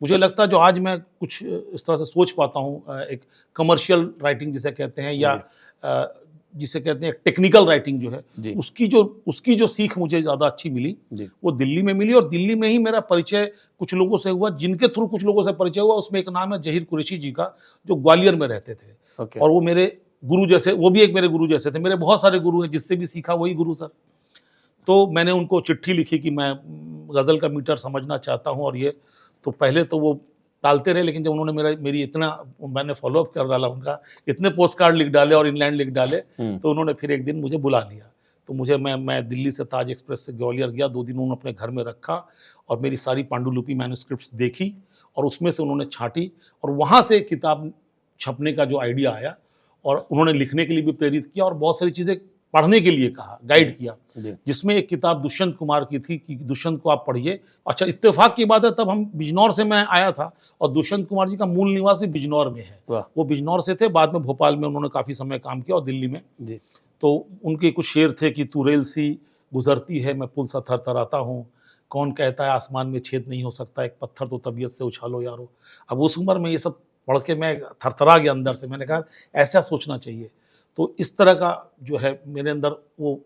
A: मुझे लगता है जो आज मैं कुछ इस तरह से सोच पाता हूँ, एक कमर्शियल राइटिंग जिसे कहते हैं, या जिसे कहते हैं टेक्निकल राइटिंग जो है, उसकी जो सीख मुझे ज़्यादा अच्छी मिली वो दिल्ली में मिली, और दिल्ली में ही मेरा परिचय कुछ लोगों से हुआ, जिनके थ्रू कुछ लोगों से परिचय हुआ। उसमें एक नाम है जहीर कुरैशी जी का, जो ग्वालियर में रहते थे। और वो मेरे गुरु जैसे, वो भी एक मेरे गुरु जैसे थे। मेरे बहुत सारे गुरु हैं, जिससे भी सीखा वही गुरु सर। तो मैंने उनको चिट्ठी लिखी कि मैं गज़ल का मीटर समझना चाहता हूँ, और ये तो पहले तो वो टालते रहे, लेकिन जब उन्होंने मेरी इतना मैंने फॉलोअप कर डाला उनका, इतने पोस्ट कार्ड लिख डाले और इनलैंड लिख डाले, तो उन्होंने फिर एक दिन मुझे बुला लिया। तो मैं दिल्ली से ताज एक्सप्रेस से ग्वालियर गया, 2 दिन उन्होंने अपने घर में रखा, और मेरी सारी पांडुलिपि मैन्युस्क्रिप्ट्स देखी, और उसमें से उन्होंने छांटी, और वहाँ से किताब छपने का जो आइडिया आया, और उन्होंने लिखने के लिए भी प्रेरित किया, और बहुत सारी चीज़ें पढ़ने के लिए कहा, गाइड किया, जिसमें एक किताब दुष्यंत कुमार की थी कि दुष्यंत को आप पढ़िए। अच्छा, इत्तेफाक की बात है, तब हम बिजनौर से मैं आया था, और दुष्यंत कुमार जी का मूल निवास भी बिजनौर में है। वो बिजनौर से थे, बाद में भोपाल में उन्होंने काफ़ी समय काम किया, और दिल्ली में। तो उनके कुछ शेर थे कि तू रेल सी गुजरती है, मैं पुल सा थरथराता हूँ, कौन कहता है आसमान में छेद नहीं हो सकता, एक पत्थर तो तबीयत से उछालो यारो। अब उस उम्र में ये सब पढ़ के मैं थरथरा गया अंदर से। मैंने कहा ऐसा सोचना चाहिए। तो इस तरह का जो है मेरे अंदर वो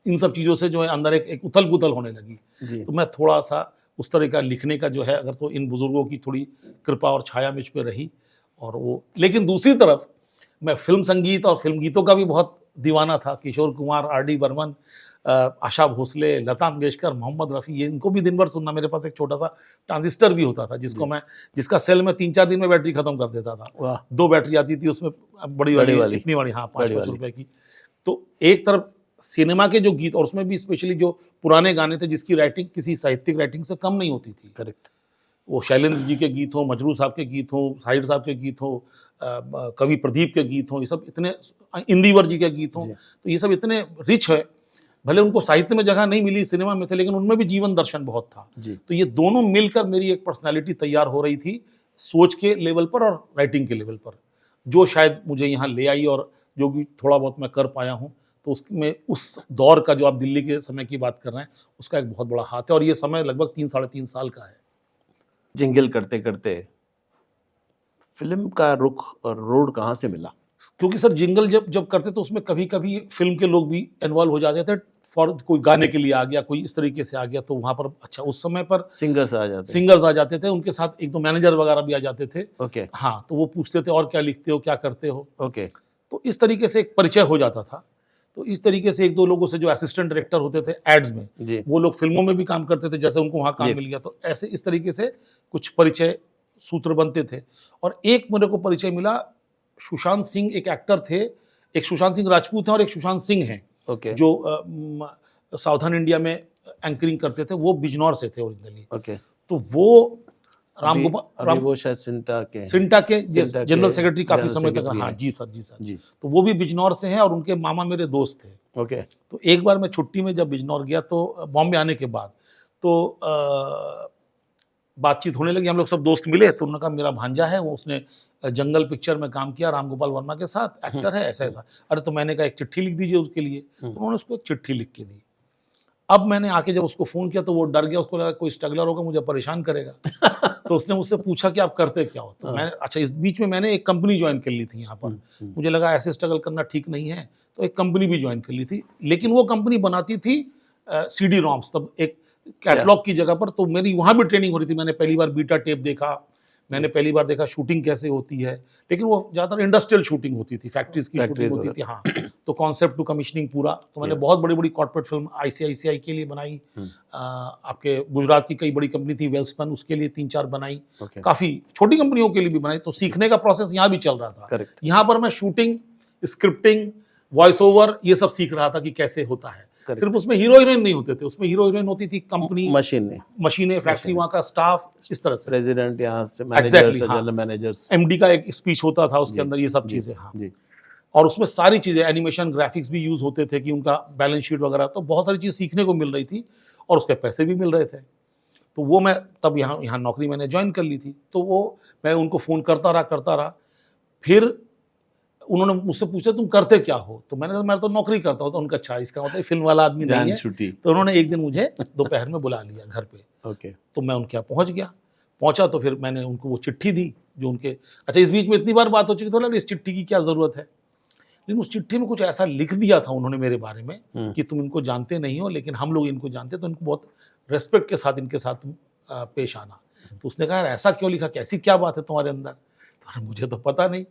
A: इन सब चीज़ों से जो है अंदर एक उथल पुथल होने लगी। तो मैं थोड़ा सा उस तरह का लिखने का जो है, अगर तो इन बुजुर्गों की थोड़ी कृपा और छाया मुझ पे रही, और वो, लेकिन दूसरी तरफ मैं फिल्म संगीत और फिल्म गीतों का भी बहुत दीवाना था। किशोर कुमार, आर.डी. बर्मन, आशा भोसले, लता मंगेशकर, मोहम्मद रफ़ी, ये इनको भी दिन भर सुनना। मेरे पास एक छोटा सा ट्रांजिस्टर भी होता था, जिसका सेल में 3-4 दिन में बैटरी खत्म कर देता था। 2 बैटरी आती थी उसमें, बड़ी वाली इतनी बड़ी, हाँ, 5-5 रुपए की। तो एक तरफ सिनेमा के जो गीत, और उसमें भी स्पेशली जो पुराने गाने थे, जिसकी राइटिंग किसी साहित्यिक राइटिंग से कम नहीं होती थी।
B: करेक्ट।
A: वो शैलेंद्र जी के गीत हों, मजरू साहब के गीत हों, साहिर साहब के गीत हों, कवि प्रदीप के गीत हों, ये सब इतने, इंदिवर जी के गीत हों, तो ये सब इतने रिच है। भले उनको साहित्य में जगह नहीं मिली, सिनेमा में थे, लेकिन उनमें भी जीवन दर्शन बहुत था। तो ये दोनों मिलकर मेरी एक पर्सनालिटी तैयार हो रही थी, सोच के लेवल पर और राइटिंग के लेवल पर, जो शायद मुझे यहाँ ले आई, और जो भी थोड़ा बहुत मैं कर पाया हूँ। तो उसमें उस दौर का, जो आप दिल्ली के समय की बात कर रहे हैं, उसका एक बहुत बड़ा हाथ है, और ये समय लगभग 3-3.5 साल का है।
B: जिंगल करते करते फिल्म का रुख और रोड कहाँ से मिला?
A: क्योंकि सर जिंगल जब करते तो उसमें कभी कभी फिल्म के लोग भी इन्वॉल्व हो जाते थे, फॉर कोई गाने के लिए आ गया, कोई इस तरीके से आ गया, तो वहाँ पर अच्छा उस समय पर
B: सिंगर्स आ जाते
A: थे, उनके साथ 1-2 मैनेजर वगैरह भी आ जाते थे।
B: ओके।
A: हाँ, तो वो पूछते थे और क्या लिखते हो, क्या करते हो।
B: ओके।
A: तो इस तरीके से एक परिचय हो जाता था। तो इस तरीके से 1-2 लोगों से, जो असिस्टेंट डायरेक्टर होते थे एड्स में, वो लोग फिल्मों में भी काम करते थे, जैसे उनको वहाँ काम मिल गया, तो ऐसे इस तरीके से कुछ परिचय सूत्र बनते थे। और एक मेरे को परिचय मिला, सुशांत सिंह एक एक्टर थे, एक सुशांत सिंह राजपूत हैं और एक सुशांत सिंह हैं, जो साउथर्न इंडिया में एंकरिंग करते थे, वो बिजनौर से थे ओरिजिनली। तो वो राम
B: वो शायद सिंटा के
A: जनरल सेक्रेटरी काफी समय तक। हाँ जी सर, तो वो भी बिजनौर से हैं, और उनके मामा मेरे दोस्त थे। तो एक बार मैं छुट्टी में जब बिजनौर गया, तो बॉम्बे आने के बाद, तो बातचीत होने लगी, हम लोग सब दोस्त मिले, तो उन्होंने कहा मेरा भांजा है, वो उसने जंगल पिक्चर में काम किया राम गोपाल वर्मा के साथ, एक्टर है, ऐसा ऐसा। अरे तो मैंने कहा एक चिट्ठी लिख दीजिए उसके लिए। तो उन्होंने उसको एक चिट्ठी लिख के दी। अब मैंने आके जब उसको फ़ोन किया, तो वो डर गया, उसको लगा कोई स्ट्रगलर होगा, मुझे परेशान करेगा। तो उसने मुझसे पूछा कि आप करते क्या हो। तो मैंने, अच्छा, इस बीच में मैंने एक कंपनी ज्वाइन कर ली थी यहाँ पर। मुझे लगा ऐसे स्ट्रगल करना ठीक नहीं है, तो एक कंपनी भी ज्वाइन कर ली थी, लेकिन वो कंपनी बनाती थी CD ROMs, तब एक कैटलॉग की जगह पर। तो मेरी वहाँ भी ट्रेनिंग हो रही थी। मैंने पहली बार बीटा टेप देखा, मैंने पहली बार देखा शूटिंग कैसे होती है, लेकिन वो ज़्यादातर इंडस्ट्रियल शूटिंग होती थी, फैक्ट्रीज की
B: फैक्ट्रीज
A: शूटिंग होती थी। हाँ, तो कॉन्सेप्ट टू कमिश्निंग पूरा, तो मैंने बहुत बड़ी बड़ी कॉर्पोरेट फिल्म आईसीआईसीआई के लिए बनाई, आपके गुजरात की कई बड़ी कंपनी थी वेल्सपन, उसके लिए 3-4 बनाई,
B: Okay.
A: काफ़ी छोटी कंपनियों के लिए भी बनाई। तो सीखने का प्रोसेस यहाँ भी चल रहा था।
B: Correct.
A: यहाँ पर मैं शूटिंग, स्क्रिप्टिंग, वॉइस ओवर ये सब सीख रहा था कि कैसे होता है।
B: Correct.
A: सिर्फ उसमें हीरो हीरोइन नहीं होते थे, उसमें हीरो हीरोइन होती थी कंपनी, मशीनें, फैक्ट्री, वहाँ का स्टाफ, इस तरह से
B: प्रेसिडेंट, यहाँ से
A: Exactly,
B: मैनेजर्स,
A: हाँ।
B: जनरल मैनेजर्स,
A: एमडी का एक स्पीच होता था उसके अंदर, ये सब चीज़ें। हाँ,
B: जी,
A: और उसमें सारी चीज़ें, एनिमेशन, ग्राफिक्स भी यूज़ होते थे कि उनका बैलेंस शीट वगैरह, तो बहुत सारी चीज़ सीखने को मिल रही थी और उसके पैसे भी मिल रहे थे। तो वो मैं तब यहाँ नौकरी मैंने ज्वाइन कर ली थी, तो वो मैं उनको फ़ोन करता रहा। फिर उन्होंने मुझसे पूछा तुम करते क्या हो, तो मैंने कहा मैं तो नौकरी करता हूँ। तो उनका अच्छा, इसका मतलब फिल्म वाला आदमी नहीं
B: जान
A: है।
B: छुट्टी।
A: तो उन्होंने एक दिन मुझे दोपहर में बुला लिया घर पे।
B: ओके,
A: तो मैं उनके यहाँ पहुँच गया। पहुँचा तो फिर मैंने उनको वो चिट्ठी दी जो उनके, अच्छा इस बीच में इतनी बार बात हो चुकी थी, इस चिट्ठी की क्या ज़रूरत है, लेकिन उस चिट्ठी में कुछ ऐसा लिख दिया था उन्होंने मेरे बारे में कि तुम इनको जानते नहीं हो, लेकिन हम लोग इनको जानते, तो इनको बहुत रेस्पेक्ट के साथ इनके साथ तुम पेश आना। तो उसने कहा यार ऐसा क्यों लिखा, कैसी क्या बात है तुम्हारे अंदर। तो मुझे तो पता नहीं,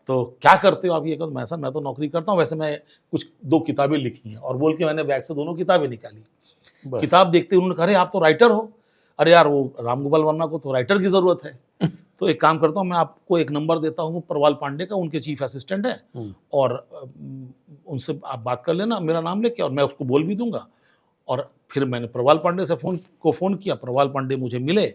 A: तो क्या करते हो आप ये कहो। मैं तो नौकरी करता हूँ, वैसे मैं कुछ 2 किताबें लिखी हैं, और बोल के मैंने बैग से दोनों किताबें निकाली। किताब देखते उन्होंने कहा अरे आप तो राइटर हो। अरे यार वो राम गोपाल वर्मा को तो राइटर की ज़रूरत है। तो एक काम करता हूँ, मैं आपको एक नंबर देता हूँ प्रवाल पांडे का, उनके चीफ असिस्टेंट है, और उनसे आप बात कर लेना मेरा नाम लेके, और मैं उसको बोल भी दूंगा। और फिर मैंने प्रवाल पांडे से फ़ोन किया, प्रवाल पांडे मुझे मिले,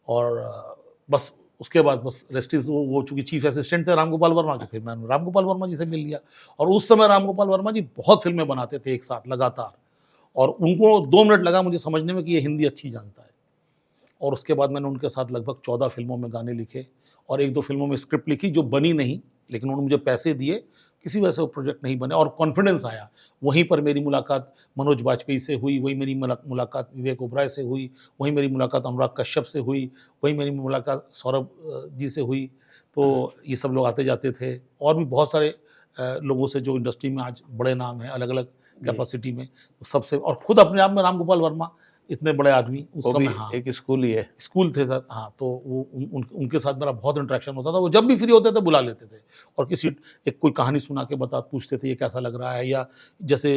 A: और बस उसके बाद बस रेस्ट इज, वो चूँकि चीफ असिस्टेंट थे राम गोपाल वर्मा के, फिर मैंने राम गोपाल वर्मा जी से मिल लिया। और उस समय राम गोपाल वर्मा जी बहुत फिल्में बनाते थे एक साथ लगातार, और उनको 2 मिनट लगा मुझे समझने में कि ये हिंदी अच्छी जानता है। और उसके बाद मैंने उनके साथ लगभग 14 फिल्मों में गाने लिखे, और 1-2 फिल्मों में स्क्रिप्ट लिखी जो बनी नहीं, लेकिन उन्होंने मुझे पैसे दिए, किसी वजह से वो प्रोजेक्ट नहीं बने, और कॉन्फिडेंस आया। वहीं पर मेरी मुलाकात मनोज बाजपेयी से हुई, वहीं मेरी मुलाकात विवेक ओबराय से हुई, वहीं मेरी मुलाकात अनुराग कश्यप से हुई, वहीं मेरी मुलाकात सौरभ जी से हुई। तो ये सब लोग आते जाते थे, और भी बहुत सारे लोगों से जो इंडस्ट्री में आज बड़े नाम हैं अलग अलग कैपेसिटी में, तो सबसे, और खुद अपने आप में राम गोपाल वर्मा इतने बड़े आदमी उस समय, हाँ
B: एक स्कूल ही है,
A: स्कूल थे सर। हाँ, तो वो उनके साथ मेरा बहुत इंटरेक्शन होता था। वो जब भी फ्री होते थे बुला लेते थे, और किसी एक कोई कहानी सुना के पूछते थे ये कैसा लग रहा है, या जैसे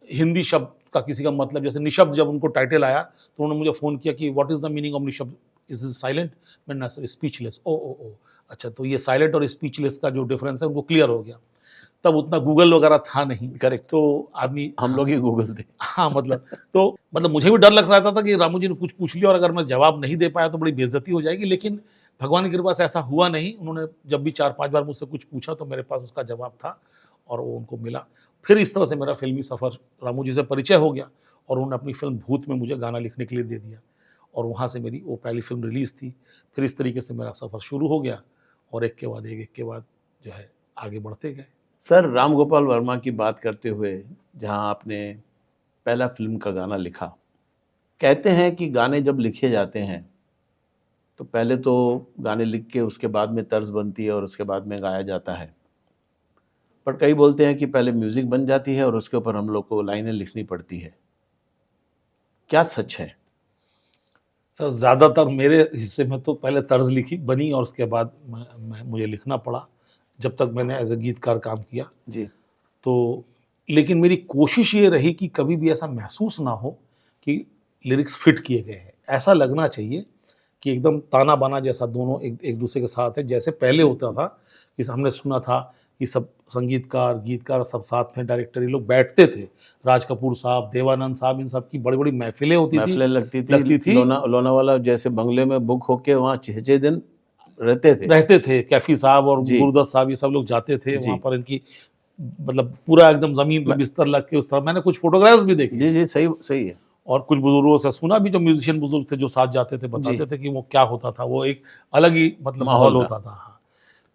A: हिंदी शब्द का किसी का मतलब, जैसे निशब्द जब उनको टाइटल आया तो उन्होंने मुझे फ़ोन किया कि what is the meaning of निशब्द, इज इज साइलेंट, मैंने सर स्पीचलेस। ओ, अच्छा, तो ये साइलेंट और स्पीचलेस का जो डिफरेंस है उनको क्लियर हो गया। तब उतना गूगल वगैरह था नहीं।
B: करेक्ट,
A: तो आदमी,
B: हम लोग ही गूगल थे।
A: हाँ, मतलब मुझे भी डर लग रहा था कि रामू जी ने कुछ पूछ लिया और अगर मैं जवाब नहीं दे पाया तो बड़ी बेइज्जती हो जाएगी, लेकिन भगवान की कृपा से ऐसा हुआ नहीं। उन्होंने जब भी 4-5 बार मुझसे कुछ पूछा तो मेरे पास उसका जवाब था, और वो उनको मिला। फिर इस तरह से मेरा फिल्मी सफ़र, रामू जी से परिचय हो गया, और उन्होंने अपनी फिल्म भूत में मुझे गाना लिखने के लिए दे दिया, और वहाँ से मेरी वो पहली फिल्म रिलीज़ थी। फिर इस तरीके से मेरा सफ़र शुरू हो गया, और एक के बाद जो है आगे बढ़ते गए।
B: सर, राम गोपाल वर्मा की बात करते हुए, जहाँ आपने पहला फिल्म का गाना लिखा, कहते हैं कि गाने जब लिखे जाते हैं तो पहले तो गाने लिख के उसके बाद में तर्ज बनती है और उसके बाद में गाया जाता है, पर कई बोलते हैं कि पहले म्यूज़िक बन जाती है और उसके ऊपर हम लोग को लाइनें लिखनी पड़ती है। क्या सच है?
A: सर ज़्यादातर मेरे हिस्से में तो पहले तर्ज लिखी बनी, और उसके बाद मुझे लिखना पड़ा, जब तक मैंने एज ए गीतकार काम किया
B: जी।
A: तो। लेकिन मेरी कोशिश ये रही कि कभी भी ऐसा महसूस ना हो कि लिरिक्स फिट किए गए हैं। ऐसा लगना चाहिए कि एकदम ताना बाना जैसा दोनों एक दूसरे के साथ है, जैसे पहले होता था कि हमने सुना था कि सब संगीतकार गीतकार सब साथ में, डायरेक्टर, ये लोग बैठते थे। राज कपूर साहब, देवानंद साहब, इन सब की बड़ी बड़ी महफिलें होती थी,
B: महफिलें लगती थी। लोनावाला जैसे बंगले में बुक होके वहाँ 6-6 दिन रहते थे।
A: कैफी साहब और गुरुदत्त साहब ये सब लोग जाते थे वहाँ पर। इनकी मतलब पूरा एकदम जमीन पे बिस्तर लग के उस तरह, मैंने कुछ फोटोग्राफ्स भी देखे।
B: जी, सही है।
A: और कुछ बुजुर्गों से सुना भी, जो म्यूजिशियन बुजुर्ग थे जो साथ जाते थे, बताते थे कि वो क्या होता था, वो एक अलग ही मतलब माहौल होता था। हाँ,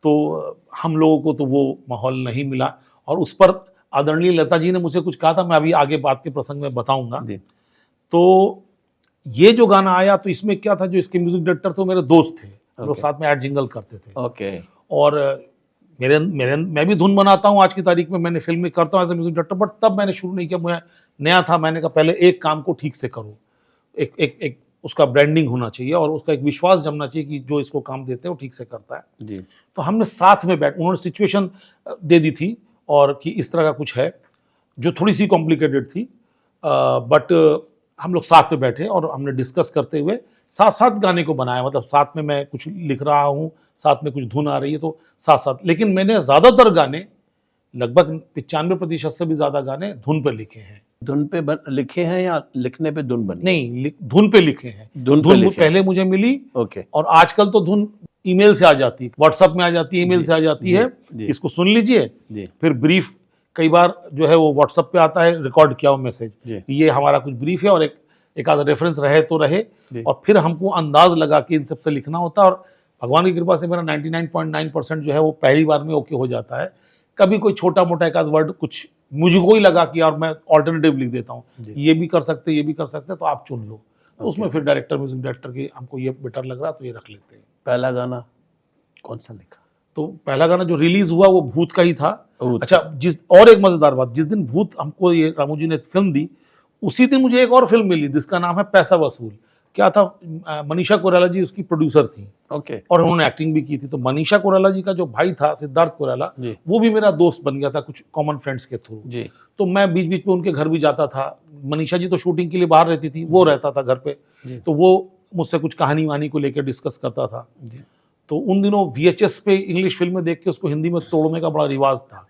A: तो हम लोगों को तो वो माहौल नहीं मिला, और उस पर आदरणीय लता जी ने मुझे कुछ कहा था, मैं अभी आगे बात के प्रसंग में बताऊंगा। तो ये जो गाना आया, तो इसमें क्या था, जो इसके म्यूजिक डायरेक्टर तो मेरे दोस्त थे, लोग साथ में ऐड जिंगल करते थे। और मैं भी धुन बनाता हूँ आज की तारीख में, मैंने फिल्म में करता हूँ as a music director, but तब मैंने शुरू नहीं किया, मैं नया था। मैंने कहा पहले एक काम को ठीक से करो, एक उसका ब्रांडिंग होना चाहिए और उसका एक विश्वास जमना चाहिए कि जो इसको काम देते हैं वो ठीक से करता है।
B: जी।
A: तो हमने साथ में उन्होंने सिचुएशन दे दी थी और कि इस तरह का कुछ है जो थोड़ी सी कॉम्प्लिकेटेड थी, बट हम लोग साथ में बैठे और हमने डिस्कस करते हुए साथ साथ गाने को बनाया। मतलब साथ में मैं कुछ लिख रहा हूँ, साथ में कुछ धुन आ रही है तो साथ साथ, लेकिन मैंने ज़्यादातर गाने, लगभग 95% से भी ज़्यादा गाने धुन पर लिखे हैं।
B: धुन पे लिखे हैं या लिखने पे धुन बनी?
A: नहीं, धुन पे लिखे हैं।
B: धुन पे
A: धुन
B: लिखे।
A: पहले मुझे मिली
B: ओके।
A: और आजकल तो धुन ईमेल से आ जाती है, व्हाट्सएप में आ जाती है, ईमेल से आ जाती है,
B: जी।
A: इसको सुन लीजिए।
B: जी।
A: फिर ब्रीफ कई बार जो है वो व्हाट्सएप पे आता है, रिकॉर्ड किया हुआ मैसेज,
B: जी।
A: ये हमारा कुछ ब्रीफ है और एक आधा रेफरेंस रहे तो रहे,
B: जी।
A: और फिर हमको अंदाज लगा के इन सबसे लिखना होता है। और भगवान की कृपा से मेरा 99.9% जो है वो पहली बार में ओके हो जाता है। कभी कोई छोटा मोटा एक आध वर्ड कुछ मुझको ही लगा कि यार मैं ऑल्टरनेटिव लिख देता हूँ, ये भी कर सकते, ये भी कर सकते, तो आप चुन लो। तो उसमें फिर डायरेक्टर, म्यूजिक डायरेक्टर की हमको ये बेटर लग रहा तो ये रख लेते हैं।
B: पहला गाना कौन सा लिखा?
A: तो पहला गाना जो रिलीज हुआ वो भूत का ही था।
B: भूत।
A: अच्छा, और एक मजेदार बात, जिस दिन भूत हमको ये रामू जी ने फिल्म दी, उसी दिन मुझे एक और फिल्म मिली जिसका नाम है पैसा वसूल। क्या था, मनीषा कोइराला जी उसकी प्रोड्यूसर थी।
B: ओके।
A: और उन्होंने एक्टिंग भी की थी। तो मनीषा कोइराला जी का जो भाई था सिद्धार्थ कोइराला, वो भी मेरा दोस्त बन गया था कुछ कॉमन फ्रेंड्स के थ्रू
B: जी।
A: तो मैं बीच बीच में उनके घर भी जाता था। मनीषा जी तो शूटिंग के लिए बाहर रहती थी, वो रहता था घर पे, तो वो मुझसे कुछ कहानी वहानी को लेकर डिस्कस करता था। तो उन दिनों VHS पे इंग्लिश फिल्में देख के उसको हिंदी में तोड़ने का बड़ा रिवाज था।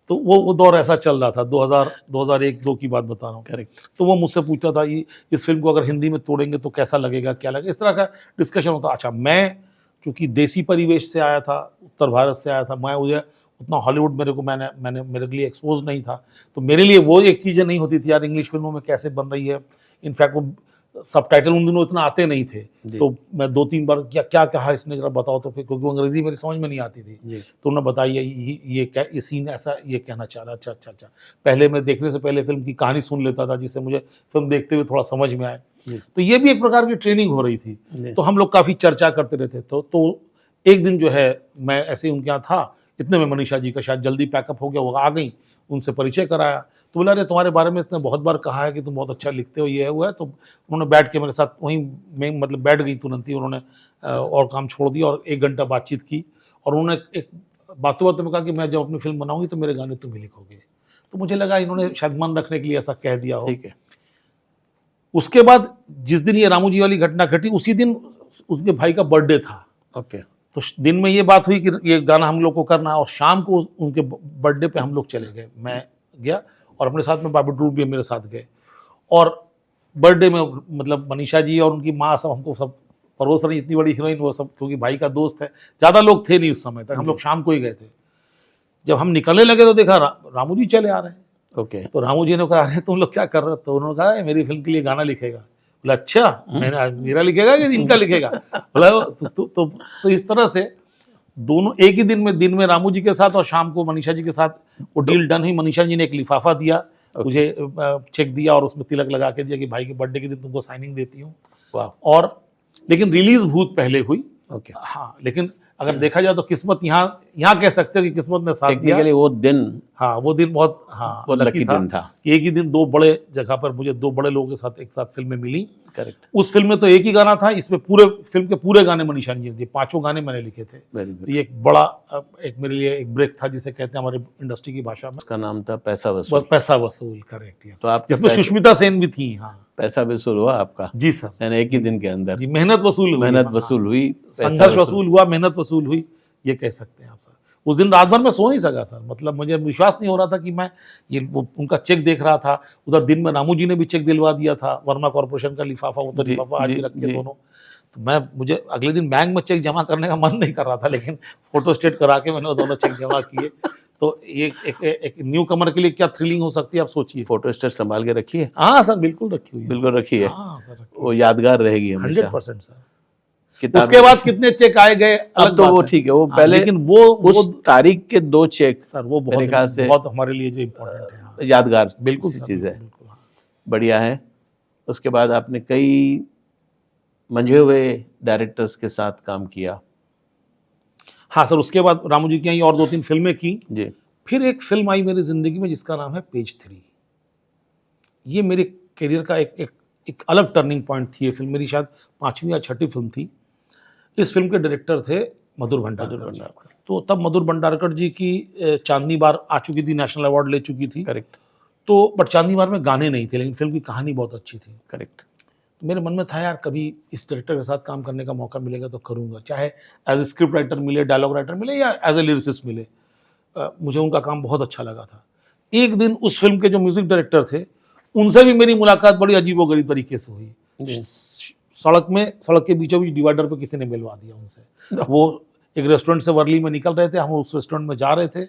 A: तो वो दौर ऐसा चल रहा था, 2001-2 की बात बता रहा हूँ।
B: करेक्ट।
A: तो वो मुझसे पूछता था इस फिल्म को अगर हिंदी में तोड़ेंगे तो कैसा लगेगा, क्या लगेगा, इस तरह का डिस्कशन होता। अच्छा, मैं चूंकि देसी परिवेश से आया था, उत्तर भारत से आया था, मैं मुझे उतना हॉलीवुड मेरे लिए एक्सपोज नहीं था, तो मेरे लिए वो एक चीज़ें नहीं होती थी यार इंग्लिश फिल्मों में कैसे बन रही है। इनफैक्ट वो सबटाइटल उन दिनों इतना आते नहीं थे, तो मैं 2-3 बार क्या कहा इसने जरा बताओ, तो फिर क्योंकि अंग्रेजी मेरी समझ में नहीं आती थी, तो उन्होंने बताया ये सीन ऐसा, ये कहना चाह रहा। अच्छा। पहले मैं देखने से पहले फिल्म की कहानी सुन लेता था जिससे मुझे फिल्म देखते हुए थोड़ा समझ में आए। तो ये भी एक प्रकार की ट्रेनिंग हो रही थी। तो हम लोग काफ़ी चर्चा करते रहते। तो एक दिन जो है मैं ऐसे ही उनके यहाँ था, इतने में मनीषा जी का शायद जल्दी पैकअप हो गया, वो आ गई, उनसे परिचय कराया। तो बोला, अरे तुम्हारे बारे में इसने बहुत बार कहा है कि तुम बहुत अच्छा लिखते हो, ये है वो है। तो उन्होंने बैठ के मेरे साथ वहीं में मतलब बैठ गई तुरंत ही, उन्होंने और काम छोड़ दिया और 1 घंटा बातचीत की। और उन्होंने एक बातों में कहा कि मैं जब अपनी फिल्म बनाऊंगी तो मेरे गाने तुम ही लिखोगे। तो मुझे लगा इन्होंने शायद मन रखने के लिए ऐसा कह दिया हो।
B: ठीक है।
A: उसके बाद जिस दिन ये रामू जी वाली घटना घटी, उसी दिन उसके भाई का बर्थडे था।
B: ओके।
A: तो दिन में ये बात हुई कि ये गाना हम लोग को करना है, और शाम को उनके बर्थडे पे हम लोग चले गए। मैं गया और अपने साथ में बाबू टूट भी मेरे साथ गए, और बर्थडे में मतलब मनीषा जी और उनकी माँ सब हमको सब परोस रही, इतनी बड़ी हीरोइन वो सब, क्योंकि भाई का दोस्त है। ज़्यादा लोग थे नहीं उस समय तक, हम लोग शाम को ही गए थे। जब हम निकलने लगे तो देखा रामू जी चले आ रहे हैं।
B: ओके।
A: तो रामू जी ने कहा, अरे तुम लोग क्या कर रहे हो? तो उन्होंने कहा, मेरी फिल्म के लिए गाना लिखेगा। बोला, अच्छा, मैंने मेरा लिखेगा कि इनका लिखेगा? बोला, तो इस तरह से दोनों एक ही दिन में रामू जी के साथ और शाम को मनीषा जी के साथ वो डील डन हुई। मनीषा जी ने एक लिफाफा दिया मुझे, चेक दिया और उसमें तिलक लगा के दिया कि भाई के बर्थडे के दिन तुमको साइनिंग देती हूँ। और लेकिन रिलीज भूत पहले हुई।
B: ओके।
A: हाँ, लेकिन अगर देखा जाए तो किस्मत यहाँ कह सकते हो कि किस्मत ने साथ दिया।
B: टेक्निकली वो दिन,
A: हाँ, वो दिन बहुत
B: वो लकी दिन था।
A: एक ही दिन 2 बड़े जगह पर मुझे 2 बड़े लोगों के साथ एक साथ फिल्में मिली।
B: करेक्ट।
A: उस फिल्म में तो एक ही गाना था, इसमें पूरे फिल्म के पूरे गाने मनीषा जी ने, 5 गाने मैंने लिखे थे। तो ये एक बड़ा एक मेरे लिए एक ब्रेक था, जिसे कहते हैं हमारे इंडस्ट्री की भाषा में।
B: उसका नाम था पैसा वसूल।
A: पैसा वसूल, करेक्ट।
B: तो आप
A: जिसमें सुष्मिता सेन भी थी। हाँ,
B: पैसा वसूल हुआ आपका?
A: जी सर।
B: यानी एक ही दिन के अंदर
A: जी, मेहनत वसूल
B: हुई,
A: संघर्ष वसूल हुआ, मेहनत वसूल हुई, ये कह सकते हैं आप सर। उस दिन रात भर मैं सो नहीं सका सर, मतलब मुझे विश्वास नहीं हो रहा था कि मैं उनका चेक देख रहा था। उधर दिन में रामू जी ने भी चेक दिलवा दिया था, वर्मा कॉर्पोरेशन का लिफाफा, वो तो लिफाफा आज भी रखे दोनों। तो मुझे अगले दिन बैंक में चेक जमा करने का मन नहीं कर रहा था, लेकिन फोटो स्टेट करा के मैंने वो दोनों चेक जमा किए। तो ये एक न्यू कमर के लिए क्या थ्रिलिंग हो सकती है, आप सोचिए।
B: फोटो स्टेट संभाल के रखी है?
A: हाँ सर, बिल्कुल रखी हुई है।
B: बिल्कुल रखी है।
A: हाँ सर,
B: वो यादगार रहेगी हमेशा।
A: 100% सर।
B: किताब
A: उसके बाद कितने चेक आए गए अलग
B: तो वो ठीक है, वो पहले,
A: लेकिन
B: उस तारीख के 2 चेक
A: सर वो बहुत हमारे लिए जो इम्पोर्टेंट है। हाँ,
B: यादगार
A: बिल्कुल
B: चीज़ है।
A: हाँ।
B: बढ़िया है। उसके बाद आपने कई मंझे हुए डायरेक्टर्स के साथ काम किया।
A: हाँ सर, उसके बाद रामू जी की आई और 2-3 फिल्में की
B: जी।
A: फिर एक फिल्म आई मेरी जिंदगी में जिसका नाम है पेज 3। ये मेरे करियर का एक एक अलग टर्निंग पॉइंट थी ये फिल्म, मेरी शायद 5वीं या 6ठी फिल्म थी। इस फिल्म के डायरेक्टर थे मधुर भंडारकर जी। तो तब मधुर भंडारकर जी की चांदनी बार आ चुकी थी, नेशनल अवार्ड ले चुकी थी।
B: करेक्ट।
A: तो बट चांदनी बार में गाने नहीं थे, लेकिन फिल्म की कहानी बहुत अच्छी थी।
B: करेक्ट।
A: तो मेरे मन में था यार कभी इस डायरेक्टर के साथ काम करने का मौका मिलेगा तो करूँगा, चाहे एज ए स्क्रिप्ट राइटर मिले, डायलॉग राइटर मिले या एज ए लिरिसिस्ट मिले। मुझे उनका काम बहुत अच्छा लगा था। एक दिन उस फिल्म के जो म्यूजिक डायरेक्टर थे उनसे भी मेरी मुलाकात बड़ी अजीबोगरीब तरीके से हुई। सड़क के बीचों बीच डिवाइडर पे किसी ने मिलवा दिया उनसे। वो एक रेस्टोरेंट से वर्ली में निकल रहे थे, हम उस रेस्टोरेंट में जा रहे थे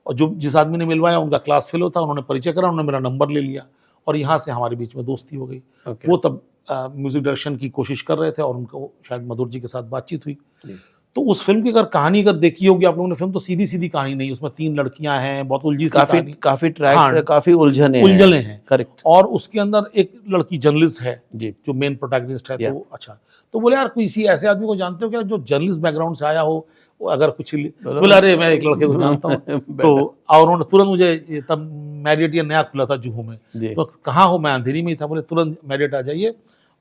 A: और जो जिस आदमी ने मिलवाया उनका क्लास फेलो था, उन्होंने परिचय करा, उन्होंने मेरा नंबर ले लिया और यहाँ से हमारे बीच में दोस्ती हो गई। वो तब म्यूजिक डायरेक्शन की कोशिश कर रहे थे और उनको शायद मधुर जी के साथ बातचीत हुई। तो उस फिल्म की अगर कहानी अगर देखी होगी आप लोगों ने, फिल्म तो सीधी सीधी कहानी नहीं, उसमें 3 लड़कियां हैं, बहुत उलझी सी कहानी,
B: काफी ट्रैक्स
A: हाँ,
B: है, काफी उलझने
A: हैं।
B: करेक्ट।
A: और उसके अंदर एक लड़की जर्नलिस्ट है
B: जी,
A: जो मेन प्रोटैगनिस्ट है। तो अच्छा, तो बोले यार कोई इसी ऐसे आदमी को जानते हो क्या जो जर्नलिस्ट बैकग्राउंड से आया हो, वो अगर कुछ बोला, अरे मैं एक लड़के को जानता हूँ। तो और उन्होंने तुरंत मुझे, तब मैरियट ये नया खुला था जुहू में, तो कहाँ हो, मैं अंधेरी में ही था। बोले तुरंत मैरियट आ जाइए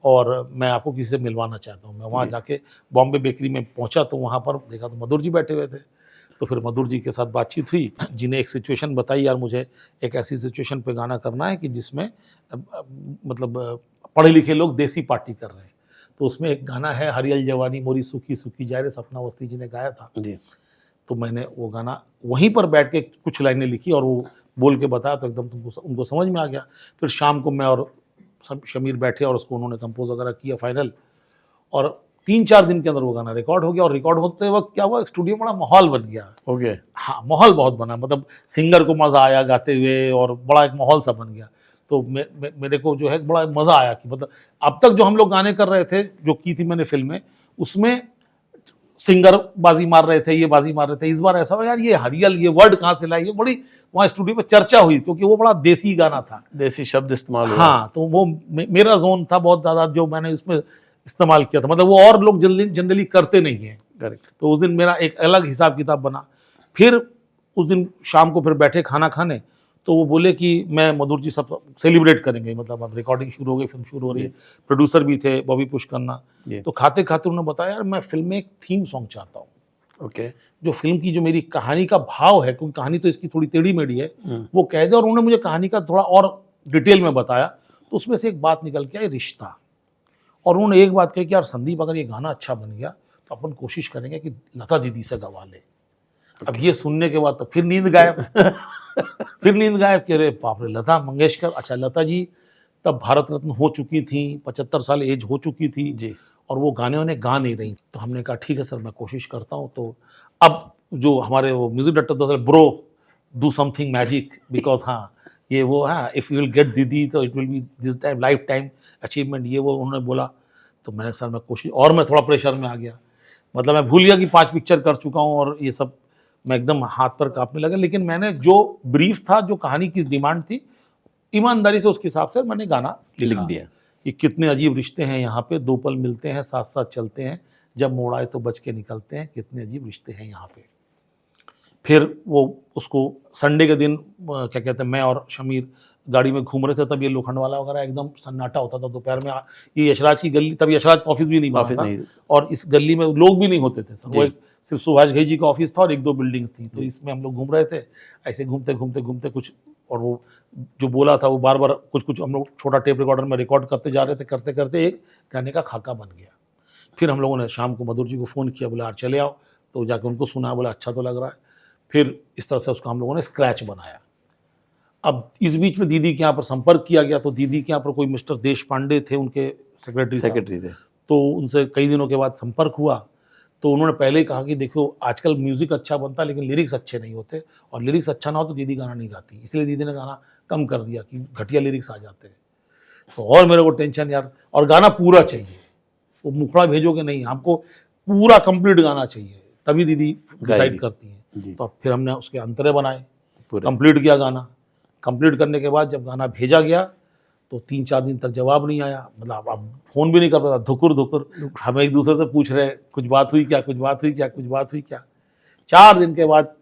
A: और मैं आपको किसी से मिलवाना चाहता हूँ। मैं वहाँ जाके बॉम्बे बेकरी में पहुँचा तो वहाँ पर देखा तो मधुर जी बैठे हुए थे। तो फिर मधुर जी के साथ बातचीत हुई, जिन्हें एक सिचुएशन बताई, यार मुझे एक ऐसी सिचुएशन पे गाना करना है कि जिसमें मतलब पढ़े लिखे लोग देसी पार्टी कर रहे हैं। तो उसमें एक गाना है, हरियल जवानी मोरी सूखी सूखी जाए रे, सपना अवस्थी जी ने गाया था जी। तो मैंने वो गाना वहीं पर बैठ के कुछ लाइनें लिखी और वो बोल के बताया, तो एकदम उनको समझ में आ गया। फिर शाम को मैं और शमीर बैठे और उसको उन्होंने कंपोज वगैरह किया फाइनल, और 3-4 दिन के अंदर वो गाना रिकॉर्ड हो गया। और रिकॉर्ड होते वक्त क्या हुआ, स्टूडियो बड़ा माहौल बन गया। ओके, हाँ, माहौल बहुत बना, मतलब सिंगर को मज़ा आया गाते हुए और बड़ा एक माहौल सा बन गया। तो मेरे को जो है बड़ा मज़ा आया कि मतलब अब तक जो हम लोग गाने कर रहे थे, जो की थी मैंने फिल्म में, उसमें सिंगर बाजी मार रहे थे, ये बाजी मार रहे थे। इस बार ऐसा हो यार ये हरियल, ये वर्ड कहाँ से लाए, ये बड़ी वहाँ स्टूडियो में चर्चा हुई क्योंकि वो बड़ा देसी गाना था, देसी शब्द इस्तेमाल हुआ। हाँ, तो वो मेरा जोन था बहुत ज़्यादा जो मैंने उसमें इस्तेमाल किया था, मतलब वो और लोग जनरली करते नहीं हैं। करेक्ट। तो उस दिन मेरा एक अलग हिसाब किताब बना। फिर उस दिन शाम को फिर बैठे खाना खाने, तो वो बोले कि मैं मधुर जी सब सेलिब्रेट करेंगे, मतलब अब रिकॉर्डिंग शुरू हो गई, फिल्म शुरू हो रही है, प्रोड्यूसर भी थे बॉबी पुष्करना। तो खाते खाते उन्होंने बताया यार मैं फिल्म में एक थीम सॉन्ग चाहता हूँ। ओके, जो फिल्म की जो मेरी कहानी का भाव है, क्योंकि कहानी तो इसकी थोड़ी टेढ़ी मेढ़ी है, वो कह दे। और उन्होंने मुझे कहानी का थोड़ा और डिटेल में बताया, तो उसमें से एक बात निकल के आई, रिश्ता। और उन्होंने एक बात कही कि यार संदीप, अगर ये गाना अच्छा बन गया तो अपन कोशिश करेंगे कि लता दीदी से गवा ले। अब ये सुनने के बाद तो फिर नींद गायब फिर नींद गायब कि अरे बाप रे, लता मंगेशकर। अच्छा, लता जी तब भारत रत्न हो चुकी थी, 75 साल एज हो चुकी थी जी, और वो गाने उन्हें गा नहीं रही। तो हमने कहा ठीक है सर, मैं कोशिश करता हूँ। तो अब जो हमारे वो music director, bro do something magic, because हाँ ये वो, हाँ इफ़ यू विल गेट दीदी तो it will be this time life time achievement, ये वो उन्होंने बोला। तो मैंने सर मैं कोशिश, और मैं थोड़ा प्रेशर में आ गया, मतलब मैं भूल गया कि 5 पिक्चर कर चुका हूँ और ये सब, मैं एकदम हाथ पर कांपने लगा। लेकिन मैंने जो ब्रीफ था, जो कहानी की डिमांड थी, ईमानदारी से उसके हिसाब से मैंने गाना लिख दिया कि कितने अजीब रिश्ते हैं यहाँ पे, 2 पल मिलते हैं, साथ साथ चलते हैं, जब मोड़ आए तो बच के निकलते हैं, कितने अजीब रिश्ते हैं यहाँ पे। फिर वो उसको संडे के दिन क्या कहते हैं, मैं और शमीर गाड़ी में घूम रहे थे, तब ये लोखंडवाला वगैरह एकदम सन्नाटा होता था दोपहर में। ये यशराज की गली, तब यशराज का ऑफिस भी नहीं बना था और इस गली में लोग भी नहीं होते थे सर, वो एक सिर्फ सुभाष घई जी का ऑफिस था और 1-2 बिल्डिंग्स थी। तो इसमें हम लोग घूम रहे थे, ऐसे घूमते घूमते घूमते कुछ, और वो जो बोला था वो बार बार कुछ हम लोग छोटा टेप रिकॉर्डर में रिकॉर्ड करते जा रहे थे, करते करते एक गाने का खाका बन गया। फिर हम लोगों ने शाम को मधुर जी को फ़ोन किया, बोला यार चले आओ। तो जाके उनको सुना, बोला अच्छा तो लग रहा है। फिर इस तरह से उसका हम लोगों ने स्क्रैच बनाया। अब इस बीच में दीदी के यहाँ पर संपर्क किया गया, तो दीदी के यहाँ पर कोई मिस्टर देश पांडे थे, उनके सेक्रेटरी थे। तो उनसे कई दिनों के बाद संपर्क हुआ, तो उन्होंने पहले ही कहा कि देखो आजकल म्यूज़िक अच्छा बनता है लेकिन लिरिक्स अच्छे नहीं होते, और लिरिक्स अच्छा ना हो तो दीदी गाना नहीं गाती, इसलिए दीदी ने गाना कम कर दिया कि घटिया लिरिक्स आ जाते हैं। तो और मेरे को टेंशन यार, और गाना पूरा चाहिए, वो मुखड़ा भेजोगे नहीं, हमको पूरा कंप्लीट गाना चाहिए, तभी दीदी डिसाइड करती हैं। तो फिर हमने उसके अंतरे बनाए, कंप्लीट किया गाना। कंप्लीट करने के बाद जब गाना भेजा गया तो 3-4 दिन तक जवाब नहीं आया, मतलब अब फ़ोन भी नहीं कर पाता, धुकुर हम एक दूसरे से पूछ रहे कुछ बात हुई क्या, कुछ बात हुई क्या, कुछ बात हुई क्या। 4 दिन के बाद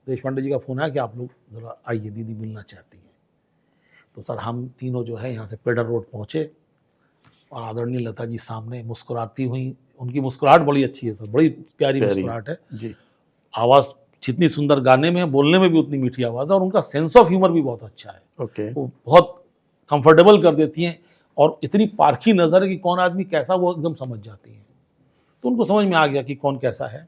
A: देश पांडे जी का फ़ोन आया कि आप लोग ज़रा आइए, दीदी मिलना चाहती हैं। तो सर हम तीनों जो है यहाँ से पेडर रोड पहुँचे, और आदरणीय लता जी सामने मुस्कुराती हुई, उनकी मुस्कुराहट बड़ी अच्छी है सर, बड़ी प्यारी मुस्कुराहट है।
B: जी।
A: आवाज़ जितनी सुंदर गाने में है, बोलने में भी उतनी मीठी आवाज़ है, और उनका सेंस ऑफ ह्यूमर भी बहुत अच्छा है।
B: ओके।
A: वो बहुत कंफर्टेबल कर देती हैं, और इतनी पारखी नज़र है कि कौन आदमी कैसा, वो एकदम समझ जाती हैं। तो उनको समझ में आ गया कि कौन कैसा है।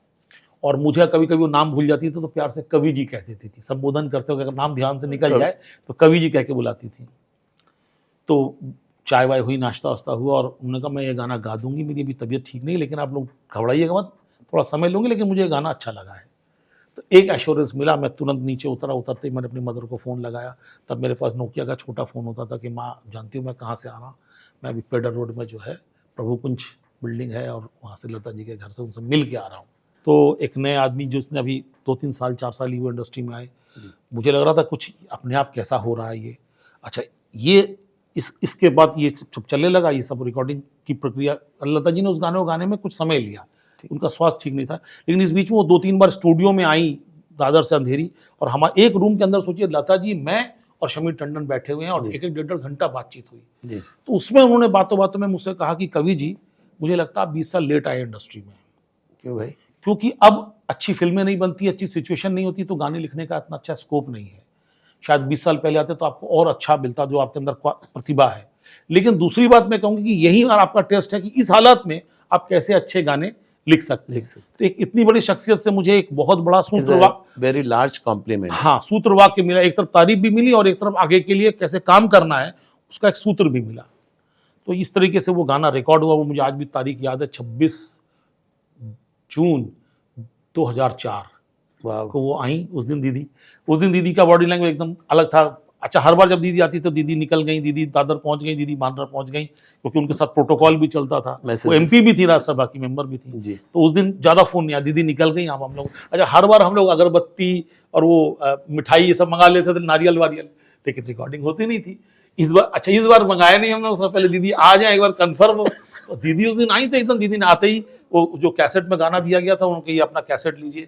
A: और मुझे कभी कभी वो नाम भूल जाती थी तो प्यार से कवि जी कह देती थी, संबोधन करते हुए अगर नाम ध्यान से निकल जाए तो कवि जी कह के बुलाती थी। तो चाय वाय हुई, नाश्ता वास्ता हुआ, और उन्होंने कहा मैं ये गाना गा दूंगी, मेरी अभी तबीयत ठीक नहीं, लेकिन आप लोग घबराइएगा मत, थोड़ा समय लूँगी, लेकिन मुझे ये गाना अच्छा लगा है। तो एक एश्योरेंस मिला, मैं तुरंत नीचे उतरा, उतरते ही मैंने अपनी मदर को फ़ोन लगाया। तब मेरे पास नोकिया का छोटा फ़ोन होता था कि माँ जानती हूँ मैं कहाँ से आ रहा हूँ, मैं अभी पेडर रोड में जो है प्रभु कुंज बिल्डिंग है, और वहाँ से लता जी के घर से उनसे मिल के आ रहा हूँ। तो एक नए आदमी जिसने अभी 2-3 साल 4 साल ही वो इंडस्ट्री में आए, मुझे लग रहा था कुछ अपने आप कैसा हो रहा है ये। अच्छा, ये इसके बाद ये सब चलने लगा, ये सब रिकॉर्डिंग की प्रक्रिया। लता जी ने उस गाने को गाने में कुछ समय लिया, उनका स्वास्थ्य ठीक नहीं था, लेकिन इस बीच में वो 2-3 बार स्टूडियो में आई, दादर से अंधेरी, और हमारे एक रूम के अंदर सोचिए लता जी, मैं और शमीर टंडन बैठे हुए हैं, और एक 1.5 घंटा बातचीत हुई जी। तो उसमें उन्होंने बातों बातों में मुझसे कहा कि कवि जी, मुझे लगता है आप 20 साल लेट आए इंडस्ट्री में। क्यों भाई? क्योंकि अब अच्छी फिल्में नहीं बनती, अच्छी सिचुएशन नहीं होती, तो गाने लिखने का इतना अच्छा स्कोप नहीं है। शायद 20 साल पहले आते तो आपको और अच्छा मिलता, जो आपके अंदर प्रतिभा है। लेकिन दूसरी बात मैं कहूँगी कि यही आपका टेस्ट है कि इस हालत में आप कैसे अच्छे गाने लिख सकते हैं। तो एक इतनी बड़ी शख्सियत से मुझे एक बहुत बड़ा सूत्रवाक्य,
B: वेरी लार्ज कॉम्प्लीमेंट,
A: हाँ, सूत्रवाक्य मिला। एक तरफ तारीफ भी मिली, और एक तरफ आगे के लिए कैसे काम करना है उसका एक सूत्र भी मिला। तो इस तरीके से वो गाना रिकॉर्ड हुआ। वो मुझे आज भी तारीख याद है, 26 जून 2004 को वो आई। उस दिन दीदी का बॉडी लैंग्वेज एकदम अलग था। अच्छा, हर बार जब दीदी आती तो दीदी निकल गई, दीदी दादर पहुंच गई, दीदी बांद्रा पहुंच गई, क्योंकि उनके साथ प्रोटोकॉल भी चलता था। वो एमपी भी थी, राज्यसभा की मेंबर भी थी जी। तो उस दिन ज्यादा फोन नहीं आया, दीदी निकल गई, हम लोग। अच्छा, हर बार हम लोग अगरबत्ती और वो मिठाई ये सब मंगा लेते थे, नारियल वारियल, लेकिन रिकॉर्डिंग होती नहीं थी। इस बार मंगाया नहीं हमने, उससे पहले दीदी आ जाए एक बार कन्फर्म। दीदी उस दिन आई तो एकदम, दीदी ने आते ही वो जो कैसेट में गाना दिया गया था, उन्होंने ये अपना कैसेट लीजिए,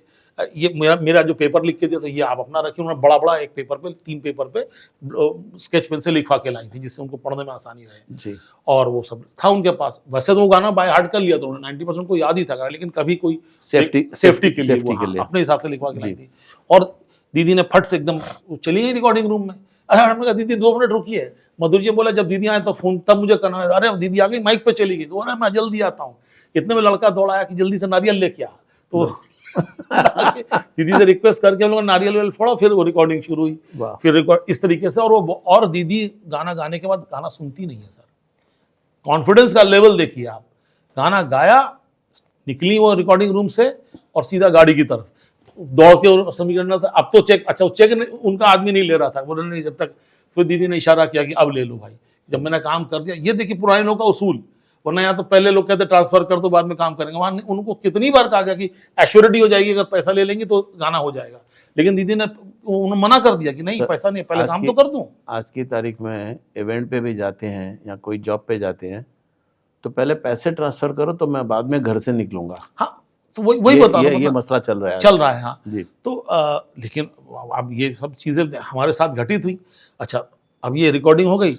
A: ये मेरा जो पेपर लिख के दिया तो ये आप अपना रखिए। उन्होंने बड़ा बड़ा एक पेपर पे, 3 पेपर पे स्केच पेन से लिखवा के लाई थी, जिससे उनको पढ़ने में आसानी रहे जी। और वो सब था उनके पास। वैसे तो वो गाना बाय हार्ट कर लिया था उन्होंने, 90% को याद ही था, लेकिन कभी कोई सेफ्टी के लिए अपने हिसाब से लिखवा के लाई थी। और दीदी ने फट से एकदम चली गई रिकॉर्डिंग रूम में। अरे हमने कहा दीदी 2 मिनट रुकिए। मधुर जी बोला जब दीदी आए तो फोन तब मुझे करना है। अरे दीदी आ गई, माइक पे चली गई, तो अरे मैं जल्दी आता हूँ। इतने में लड़का दौड़ा आया कि जल्दी से नारियल लेके आ। तो दीदी से रिक्वेस्ट करके हम लोग नारियल फोड़ा, फिर वो रिकॉर्डिंग शुरू हुई। फिर रिकॉर्ड इस तरीके से। और दीदी गाना गाने के बाद गाना सुनती नहीं है सर। कॉन्फिडेंस का लेवल देखिए आप। गाना गाया, निकली वो रिकॉर्डिंग रूम से और सीधा गाड़ी की तरफ दौड़ के समीकरण से। अब तो चेक, अच्छा चेक उनका आदमी नहीं ले रहा था, बोले नहीं जब तक। फिर दीदी ने इशारा किया कि अब ले लो भाई, जब मैंने काम कर दिया। ये देखिए पुराने लोगों का उसूल, वरना यहाँ तो पहले लोग कहते ट्रांसफर कर दो बाद में काम करेंगे। वहाँ उनको कितनी बार कहा गया कि एश्योरिटी हो जाएगी, अगर पैसा ले लेंगे तो गाना हो जाएगा, लेकिन दीदी ने उन्होंने मना कर दिया कि नहीं पैसा नहीं, पहले काम तो कर दूं।
B: आज की तारीख में इवेंट पे भी जाते हैं या कोई जॉब पे जाते हैं तो पहले पैसे ट्रांसफर करो, तो मैं बाद में घर से निकलूंगा।
A: हाँ, तो वही बता रहा हूं,
B: ये मसला चल रहा है हाँ
A: जी। तो लेकिन अब ये सब चीजें हमारे साथ घटित हुई। अच्छा, अब ये रिकॉर्डिंग हो गई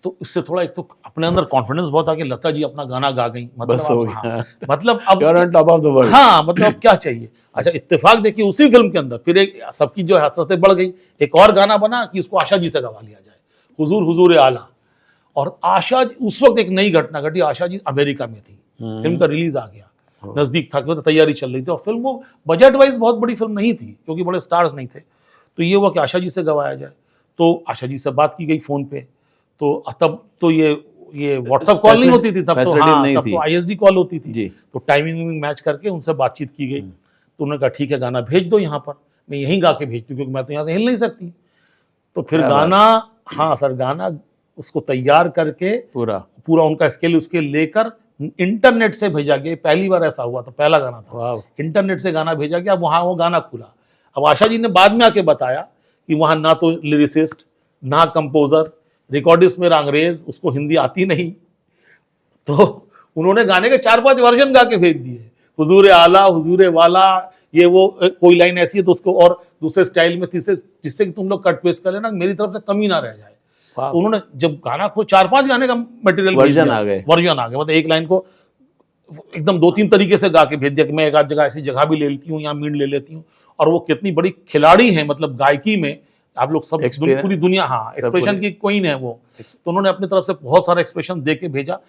A: तो इससे थोड़ा एक तो अपने अंदर कॉन्फिडेंस बहुत आ कि लता जी अपना गाना गा गई, मतलब हाँ, मतलब अब टॉप ऑफ द वर्ल्ड, हाँ, मतलब अब क्या चाहिए। अच्छा, इत्तेफाक देखिए उसी फिल्म के अंदर फिर एक सबकी जो हसरतें बढ़ गई, एक और गाना बना कि उसको आशा जी से गवा लिया जाए, हुजूर हुजूर आला। और आशा जी, उस वक्त एक नई घटना घटी, आशा जी अमेरिका में थी, फिल्म का रिलीज आ गया, नजदीक था, तैयारी चल रही थी, और फिल्म वो बजट वाइज बहुत बड़ी फिल्म नहीं थी क्योंकि बड़े स्टार्स नहीं थे। तो ये हुआ कि आशा जी से गवाया जाए। तो आशा जी से बात की गई फोन पे। तो तब तो ये व्हाट्सएप कॉल नहीं होती थी, तब तो हाँ, तब तो ISD कॉल होती थी। तो टाइमिंग मैच करके उनसे बातचीत की गई। तो उन्होंने कहा ठीक है गाना भेज दो यहाँ पर, मैं यहीं गा के भेजती हूँ क्योंकि मैं तो यहाँ से हिल नहीं सकती। तो फिर गाना, हाँ सर, गाना उसको तैयार करके पूरा उनका स्केल उसके लेकर इंटरनेट से भेजा गया। पहली बार ऐसा हुआ था, पहला गाना था, इंटरनेट से गाना भेजा गया। वहाँ वो गाना खुला। अब आशा जी ने बाद में आके बताया कि वहाँ ना तो लिरिसिस्ट, ना कंपोजर, रिकॉर्डिस्ट मेरा अंग्रेज, उसको हिंदी आती नहीं। तो उन्होंने गाने के 4-5 वर्जन गा के भेज दिए, हुजूर आला, हुजूर वाला, ये वो कोई लाइन ऐसी है तो उसको और दूसरे स्टाइल में, तीसरे, जिससे कि तुम लोग कट पेस्ट कर लेना, मेरी तरफ से कमी ना रह जाए।
B: वाह।
A: तो उन्होंने जब गाना खो 4-5 गाने का मटेरियल
B: वर्जन आ गए।
A: वर्जन आ गए, मतलब एक लाइन को एकदम 2-3 तरीके से गा के भेज दिया कि मैं एक आध जगह ऐसी जगह भी ले लेती हूँ, यहाँ मींड ले लेती हूँ। और वो कितनी बड़ी खिलाड़ी है, मतलब गायकी में आप लोग सब पूरी दुनिया, हाँ, एक्सप्रेशन की क्वीन है वो। तो उन्होंने अपनी तरफ से बहुत सारा एक्सप्रेशन दे के भेजा।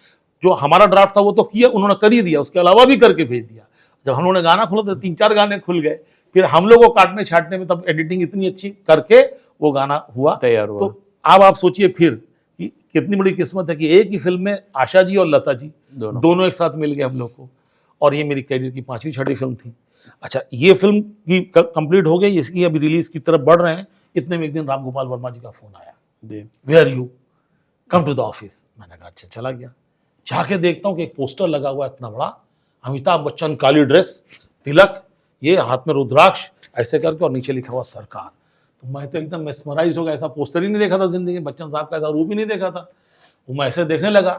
A: जो हमारा ड्राफ्ट था वो तो किया, उन्होंने कर ही दिया, उसके अलावा भी करके भेज दिया। जब हम लोगों ने गाना खोला तो 3-4 गाने खुल गए। फिर हम लोग को काटने छाटने में तब एडिटिंग इतनी अच्छी करके वो गाना हुआ,
B: तैयार हुआ।
A: तो अब आप सोचिए फिर कि कितनी बड़ी किस्मत है कि एक ही फिल्म में आशा जी और लता जी दोनों एक साथ मिल गए हम लोग को। और ये मेरी कैरियर की 5वीं-6वीं फिल्म थी। अच्छा, ये फिल्म की कंप्लीट हो गई, इसकी अभी रिलीज की तरफ बढ़ रहे हैं। इतने में एक दिन राम गोपाल वर्मा जी का फोन आया, where you, come to the office. मैंने कहा अच्छा, चला गया। जाके देखता हूँ कि एक पोस्टर लगा हुआ है इतना बड़ा, अमिताभ बच्चन, काली ड्रेस, तिलक, ये हाथ में रुद्राक्ष ऐसे करके, और नीचे लिखा हुआ सरकार। तो मैं तो एकदम मेस्मराइज्ड हो गया, ऐसा पोस्टर ही नहीं देखा था जिंदगी में, बच्चन साहब का ऐसा रूप ही नहीं देखा था। वो मैं ऐसे देखने लगा,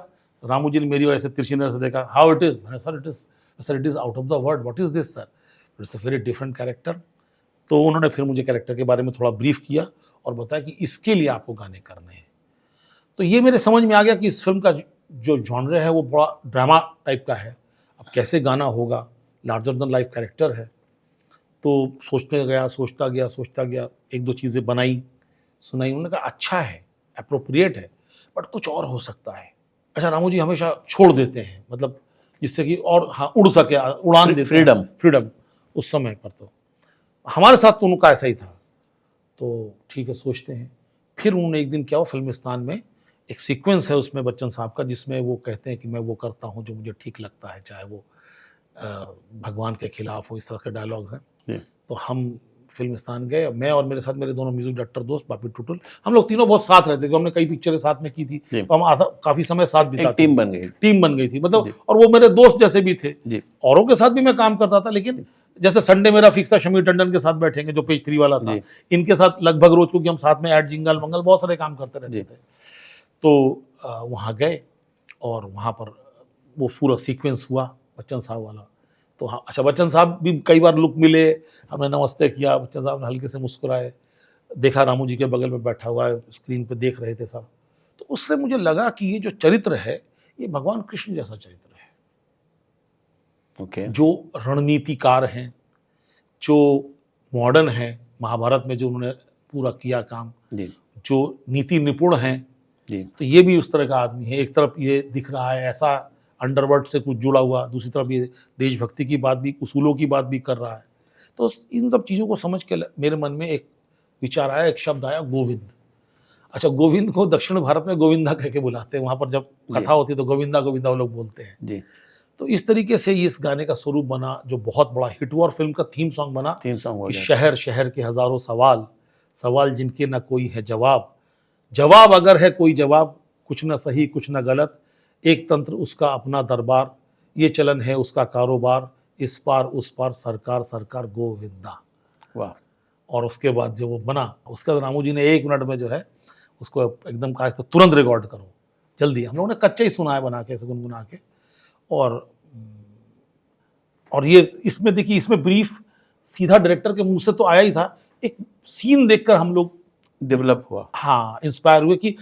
A: रामू जी ने मेरी और ऐसे तिरछी नजर से देखा, हाउ इट इज। मैंने sir it is out of the word, what is this sir, it's a very different character. तो उन्होंने फिर मुझे कैरेक्टर के बारे में थोड़ा ब्रीफ किया और बताया कि इसके लिए आपको गाने करने हैं। तो ये मेरे समझ में आ गया कि इस फिल्म का जो जॉनर है वो बड़ा ड्रामा टाइप का है। अब कैसे गाना होगा, लार्जर देन लाइफ कैरेक्टर है। तो सोचता गया, 1-2 चीज़ें बनाई, सुनाई। उन्होंने कहा अच्छा है, एप्रोप्रिएट है, बट कुछ और हो सकता है। अच्छा, रामू जी हमेशा छोड़ देते हैं, मतलब जिससे कि और हाँ उड़ सके, उड़ान देते हैं, फ्रीडम उस समय पर। तो हमारे साथ तो उनका ऐसा ही था। तो ठीक है, सोचते हैं। फिर उन्होंने एक दिन क्या हुआ, फिल्मिस्तान में एक सीक्वेंस है उसमें बच्चन साहब का, जिसमें वो कहते हैं कि मैं वो करता हूँ जो मुझे ठीक लगता है, चाहे वो भगवान के खिलाफ हो, इस तरह के डायलॉग्स हैं। तो हम फिल्मिस्तान गए, मैं और मेरे साथ मेरे दोनों म्यूजिक डायरेक्टर दोस्त बापी टुटुल, हम लोग तीनों बहुत साथ रहते थे, हमने कई पिक्चरें साथ में की थी, तो हम काफी समय साथ बिताते,
B: टीम बन गई थी,
A: मतलब, और वो मेरे दोस्त जैसे भी थे। औरों के साथ भी मैं काम करता था, लेकिन जैसे संडे मेरा फिक्स था, शमीर टंडन के साथ बैठेंगे जो पेज 3 वाला था, इनके साथ लगभग रोज, क्योंकि हम साथ में ऐड जिंगल मंगल बहुत सारे काम करते रहते थे। तो वहाँ गए और वहाँ पर वो पूरा सीक्वेंस हुआ बच्चन साहब वाला। तो हाँ, अच्छा, बच्चन साहब भी कई बार लुक मिले, हमने नमस्ते किया, बच्चन साहब ने हल्के से मुस्कुराए, देखा रामू जी के बगल में बैठा हुआ है, स्क्रीन पे देख रहे थे सब। तो उससे मुझे लगा कि ये जो चरित्र है ये भगवान कृष्ण जैसा चरित्र है। जो रणनीतिकार हैं, जो मॉडर्न है, महाभारत में जो उन्होंने पूरा किया काम, जो नीति निपुण हैं, तो ये भी उस तरह का आदमी है। एक तरफ ये दिख रहा है ऐसा अंडरवर्ल्ड से कुछ जुड़ा हुआ, दूसरी तरफ ये देशभक्ति की बात भी, उसूलों की बात भी कर रहा है। तो इन सब चीज़ों को समझ के मेरे मन में एक विचार आया, एक शब्द आया, गोविंद। अच्छा, गोविंद को दक्षिण भारत में गोविंदा कह के बुलाते हैं, वहाँ पर जब कथा होती है तो गोविंदा गोविंदा वो लोग बोलते हैं। तो इस तरीके से इस गाने का स्वरूप बना, जो बहुत बड़ा हिट हुआ, और फिल्म का थीम सॉन्ग बना कि शहर शहर के हजारों सवाल, सवाल जिनके ना कोई है जवाब, जवाब अगर है कोई जवाब, कुछ ना सही कुछ ना गलत, एक तंत्र उसका अपना दरबार, ये चलन है उसका कारोबार, इस पार उस पार सरकार सरकार गोविंदा। वाह। और उसके बाद जो वो बना, उसका रामू जी ने 1 मिनट में जो है उसको एकदम कहा कि तुरंत रिकॉर्ड करो जल्दी। हम लोगों ने कच्चा ही सुना है बना के, ऐसे गुनगुना के। और ये इसमें देखिए, इसमें ब्रीफ सीधा डायरेक्टर के मुंह से तो आया ही था, एक सीन देखकर हम लोग
B: डेवलप हुआ,
A: हाँ, इंस्पायर हुए कि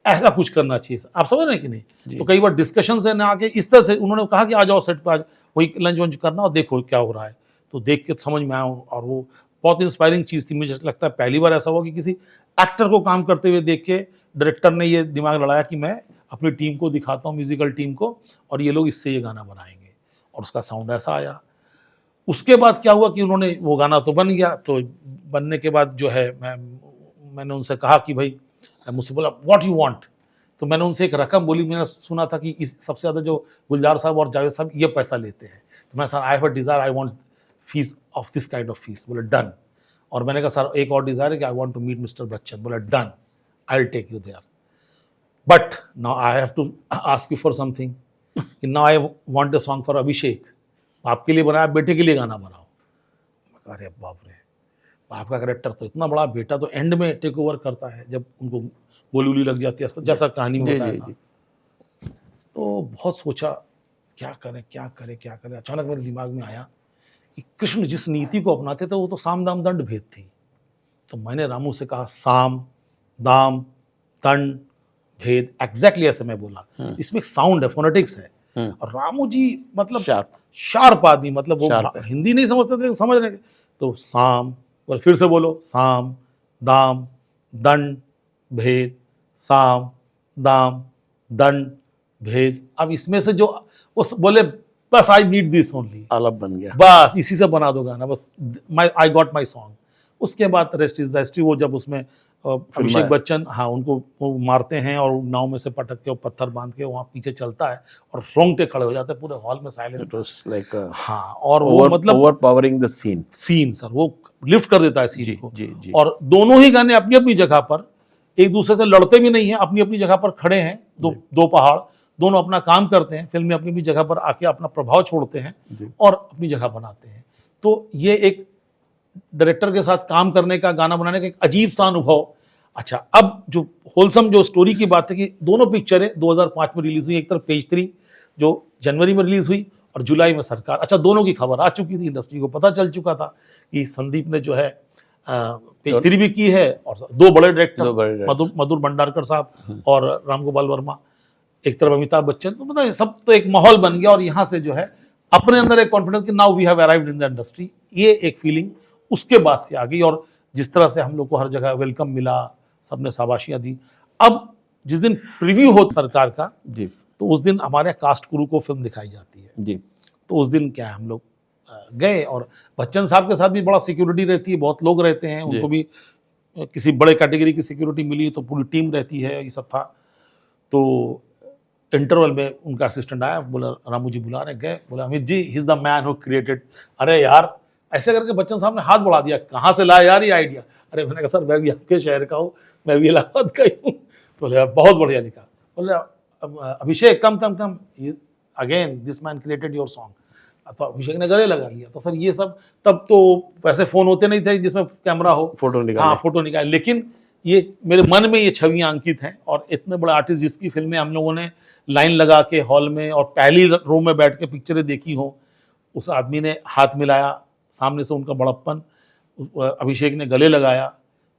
A: ऐसा कुछ करना चाहिए। आप समझ रहे हैं कि नहीं? तो कई बार डिस्कशन से ना आके इस तरह से उन्होंने कहा कि आ जाओ सेट पे, आज वही लंच वंच करना और देखो क्या हो रहा है। तो देख के समझ में आया, और वो बहुत इंस्पायरिंग चीज़ थी। मुझे लगता है पहली बार ऐसा हुआ कि किसी एक्टर को काम करते हुए देख के डायरेक्टर ने ये दिमाग लड़ाया कि मैं अपनी टीम को दिखाता हूँ, म्यूजिकल टीम को, और ये लोग इससे ये गाना बनाएंगे, और उसका साउंड ऐसा आया। उसके बाद क्या हुआ कि उन्होंने, वो गाना तो बन गया, तो बनने के बाद जो है मैंने उनसे कहा कि भाई, मुझसे बोला व्हाट यू वांट, तो मैंने उनसे एक रकम बोली। मैंने सुना था कि इस सबसे ज़्यादा जो गुलजार साहब और जावेद साहब ये पैसा लेते हैं, तो मैं, sir I have a desire, I want fees of this kind of fees. बोले डन। और मैंने कहा सर एक और डिज़ायर है कि I want to meet mister Bachchan. बोला done, I will take you there, but now I have to ask you for something, कि now I want a song for Abhishek, आपके लिए बनाया, बेटे के लिए गाना बनाओ। अरे बाप रे, आपका कैरेक्टर तो इतना बड़ा, बेटा तो एंड में टेक ओवर करता है जब उनको गोली वोली लग जाती है, जैसा कहानी में बताया था। तो बहुत सोचा क्या करें क्या करें क्या करें। अचानक मेरे दिमाग में आया कि कृष्ण जिस नीति को अपनाते थे वो तो साम दाम दंड भेद थी। तो मैंने रामू से कहा साम दाम दंड, भेद, एग्जैक्टली ऐसे मैं बोला। इसमें एक साउंड है, फोनेटिक्स है। और रामू जी मतलब शार्प आदमी, मतलब वो हिंदी नहीं समझते थे, समझ रहे। तो साम, और फिर से बोलो, साम दाम दंड भेद, साम दाम दंड भेद। अब इसमें से जो वो बोले, बस आई नीड दिस ओनली,
B: आलाप बन गया,
A: बस इसी से बना दो गाना, बस आई गॉट माई सॉन्ग। उसके बाद रेस्ट इज द हिस्ट्री। वो जब उसमें अभिषेक बच्चन, हाँ, उनको वो मारते हैं और नाव में से पटक के, पत्थर बांध के वहाँ पीछे चलता है और रोंगटे खड़े हो जाते हैं, पूरे हॉल में साइलेंस।
B: इट वाज लाइक
A: हाँ, और वो मतलब
B: ओवरपावरिंग द सीन
A: सर, वो लिफ्ट कर देता है सीन को।
B: जी।
A: और दोनों ही गाने अपनी अपनी जगह पर एक दूसरे से लड़ते भी नहीं है, अपनी अपनी जगह पर खड़े हैं। दो पहाड़, दोनों अपना काम करते हैं, फिल्म में अपनी अपनी जगह पर आके अपना प्रभाव छोड़ते हैं और अपनी जगह बनाते हैं। तो ये एक डायरेक्टर के साथ काम करने का, गाना बनाने का एक अजीब सा अनुभव। अच्छा, अब जो होलसम जो स्टोरी की बात है कि दोनों पिक्चरें 2005 में रिलीज हुई। एक तरफ पेज 3 जो जनवरी में रिलीज हुई और जुलाई में सरकार। अच्छा, दोनों की खबर आ चुकी थी, इंडस्ट्री को पता चल चुका था कि संदीप ने जो है पेज 3 भी की है, और दो बड़े डायरेक्टर मधुर भंडारकर साहब और राम गोपाल वर्मा, एक तरफ अमिताभ बच्चन। तो मतलब सब तो एक माहौल बन गया और यहाँ से जो है अपने अंदर एक कॉन्फिडेंस कि now we have arrived in the industry, ये एक फीलिंग उसके बाद से आ गई। और जिस तरह से हम लोग को हर जगह वेलकम मिला, सबने शाबाशियां दी। अब जिस दिन प्रीव्यू हो सरकार का जी, तो उस दिन हमारे कास्ट क्रू को फिल्म दिखाई जाती है जी। तो उस दिन क्या है, हम लोग गए और बच्चन साहब के साथ भी बड़ा सिक्योरिटी रहती है, बहुत लोग रहते हैं, उनको भी किसी बड़े कैटेगरी की सिक्योरिटी मिली, तो पूरी टीम रहती है, ये सब था। तो इंटरवल में उनका असिस्टेंट आया, बोला रामू जी बुला रहे, गए, बोला Amit ji, he is the man who created. अरे यार, ऐसे करके बच्चन साहब ने हाथ बढ़ा दिया, कहाँ से लाया यार ये आइडिया? अरे मैंने कहा सर, मैं भी आपके शहर का हूँ, मैं भी इलाहाबाद का ही हूँ। बोले बहुत बढ़िया लिखा। बोले Abhishek come again, this man created your song. तो अभिषेक ने गले लगा लिया। तो सर ये सब, तब तो वैसे फोन होते नहीं थे जिसमें कैमरा हो, फोटो निकाल, लेकिन ये मेरे मन में ये छवियां अंकित हैं। और इतने बड़े आर्टिस्ट जिसकी फिल्में हम लोगों ने लाइन लगा के हॉल में और पहली रो में बैठ के पिक्चरें देखी हो, उस आदमी ने हाथ मिलाया, सामने से उनका बड़प्पन, अभिषेक ने गले लगाया,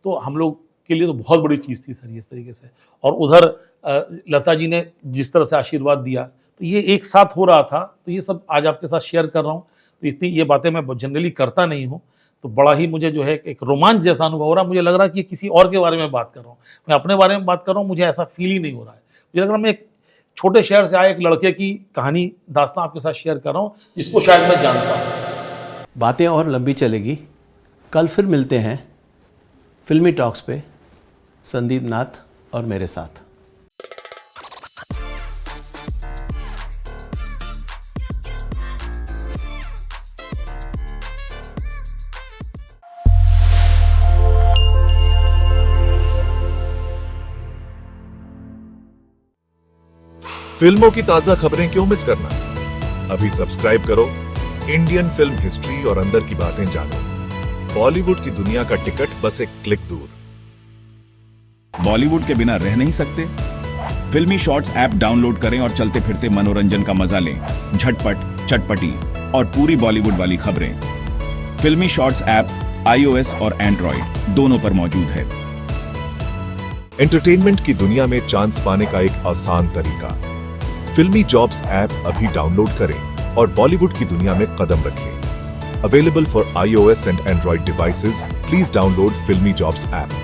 A: तो हम लोग के लिए तो बहुत बड़ी चीज़ थी सर ये, इस तरीके से। और उधर लता जी ने जिस तरह से आशीर्वाद दिया, तो ये एक साथ हो रहा था। तो ये सब आज आपके साथ शेयर कर रहा हूँ। तो इतनी ये बातें मैं जनरली करता नहीं हूँ, तो बड़ा ही मुझे जो है एक रोमांच जैसा अनुभव हो रहा है। मुझे लग रहा है कि किसी और के बारे में बात कर रहा हूँ, मैं अपने बारे में बात कर रहा हूँ, मुझे ऐसा फील ही नहीं हो रहा है। मुझे लग रहा है मैं एक छोटे शहर से आए एक लड़के की कहानी, दास्तां आपके साथ शेयर कर रहा हूँ, जिसको शायद मैं जानता हूँ।
B: बातें और लंबी चलेगी, कल फिर मिलते हैं फिल्मी टॉक्स पे, संदीप नाथ और मेरे साथ।
C: फिल्मों की ताजा खबरें क्यों मिस करना? अभी सब्सक्राइब करो इंडियन फिल्म हिस्ट्री और अंदर की बातें जानो। बॉलीवुड की दुनिया का टिकट बस एक क्लिक दूर।
D: बॉलीवुड के बिना रह नहीं सकते? फिल्मी शॉर्ट्स ऐप डाउनलोड करें और चलते फिरते मनोरंजन का मजा लें। झटपट, चटपटी और पूरी बॉलीवुड वाली खबरें। फिल्मी शॉर्ट्स ऐप iOS और एंड्रॉइड दोनों पर मौजूद है।
C: एंटरटेनमेंट की दुनिया में चांस पाने का एक आसान तरीका, फिल्मी जॉब्स ऐप अभी डाउनलोड करें और बॉलीवुड की दुनिया में कदम रखें। Available for iOS and Android devices, please download Filmy Jobs app.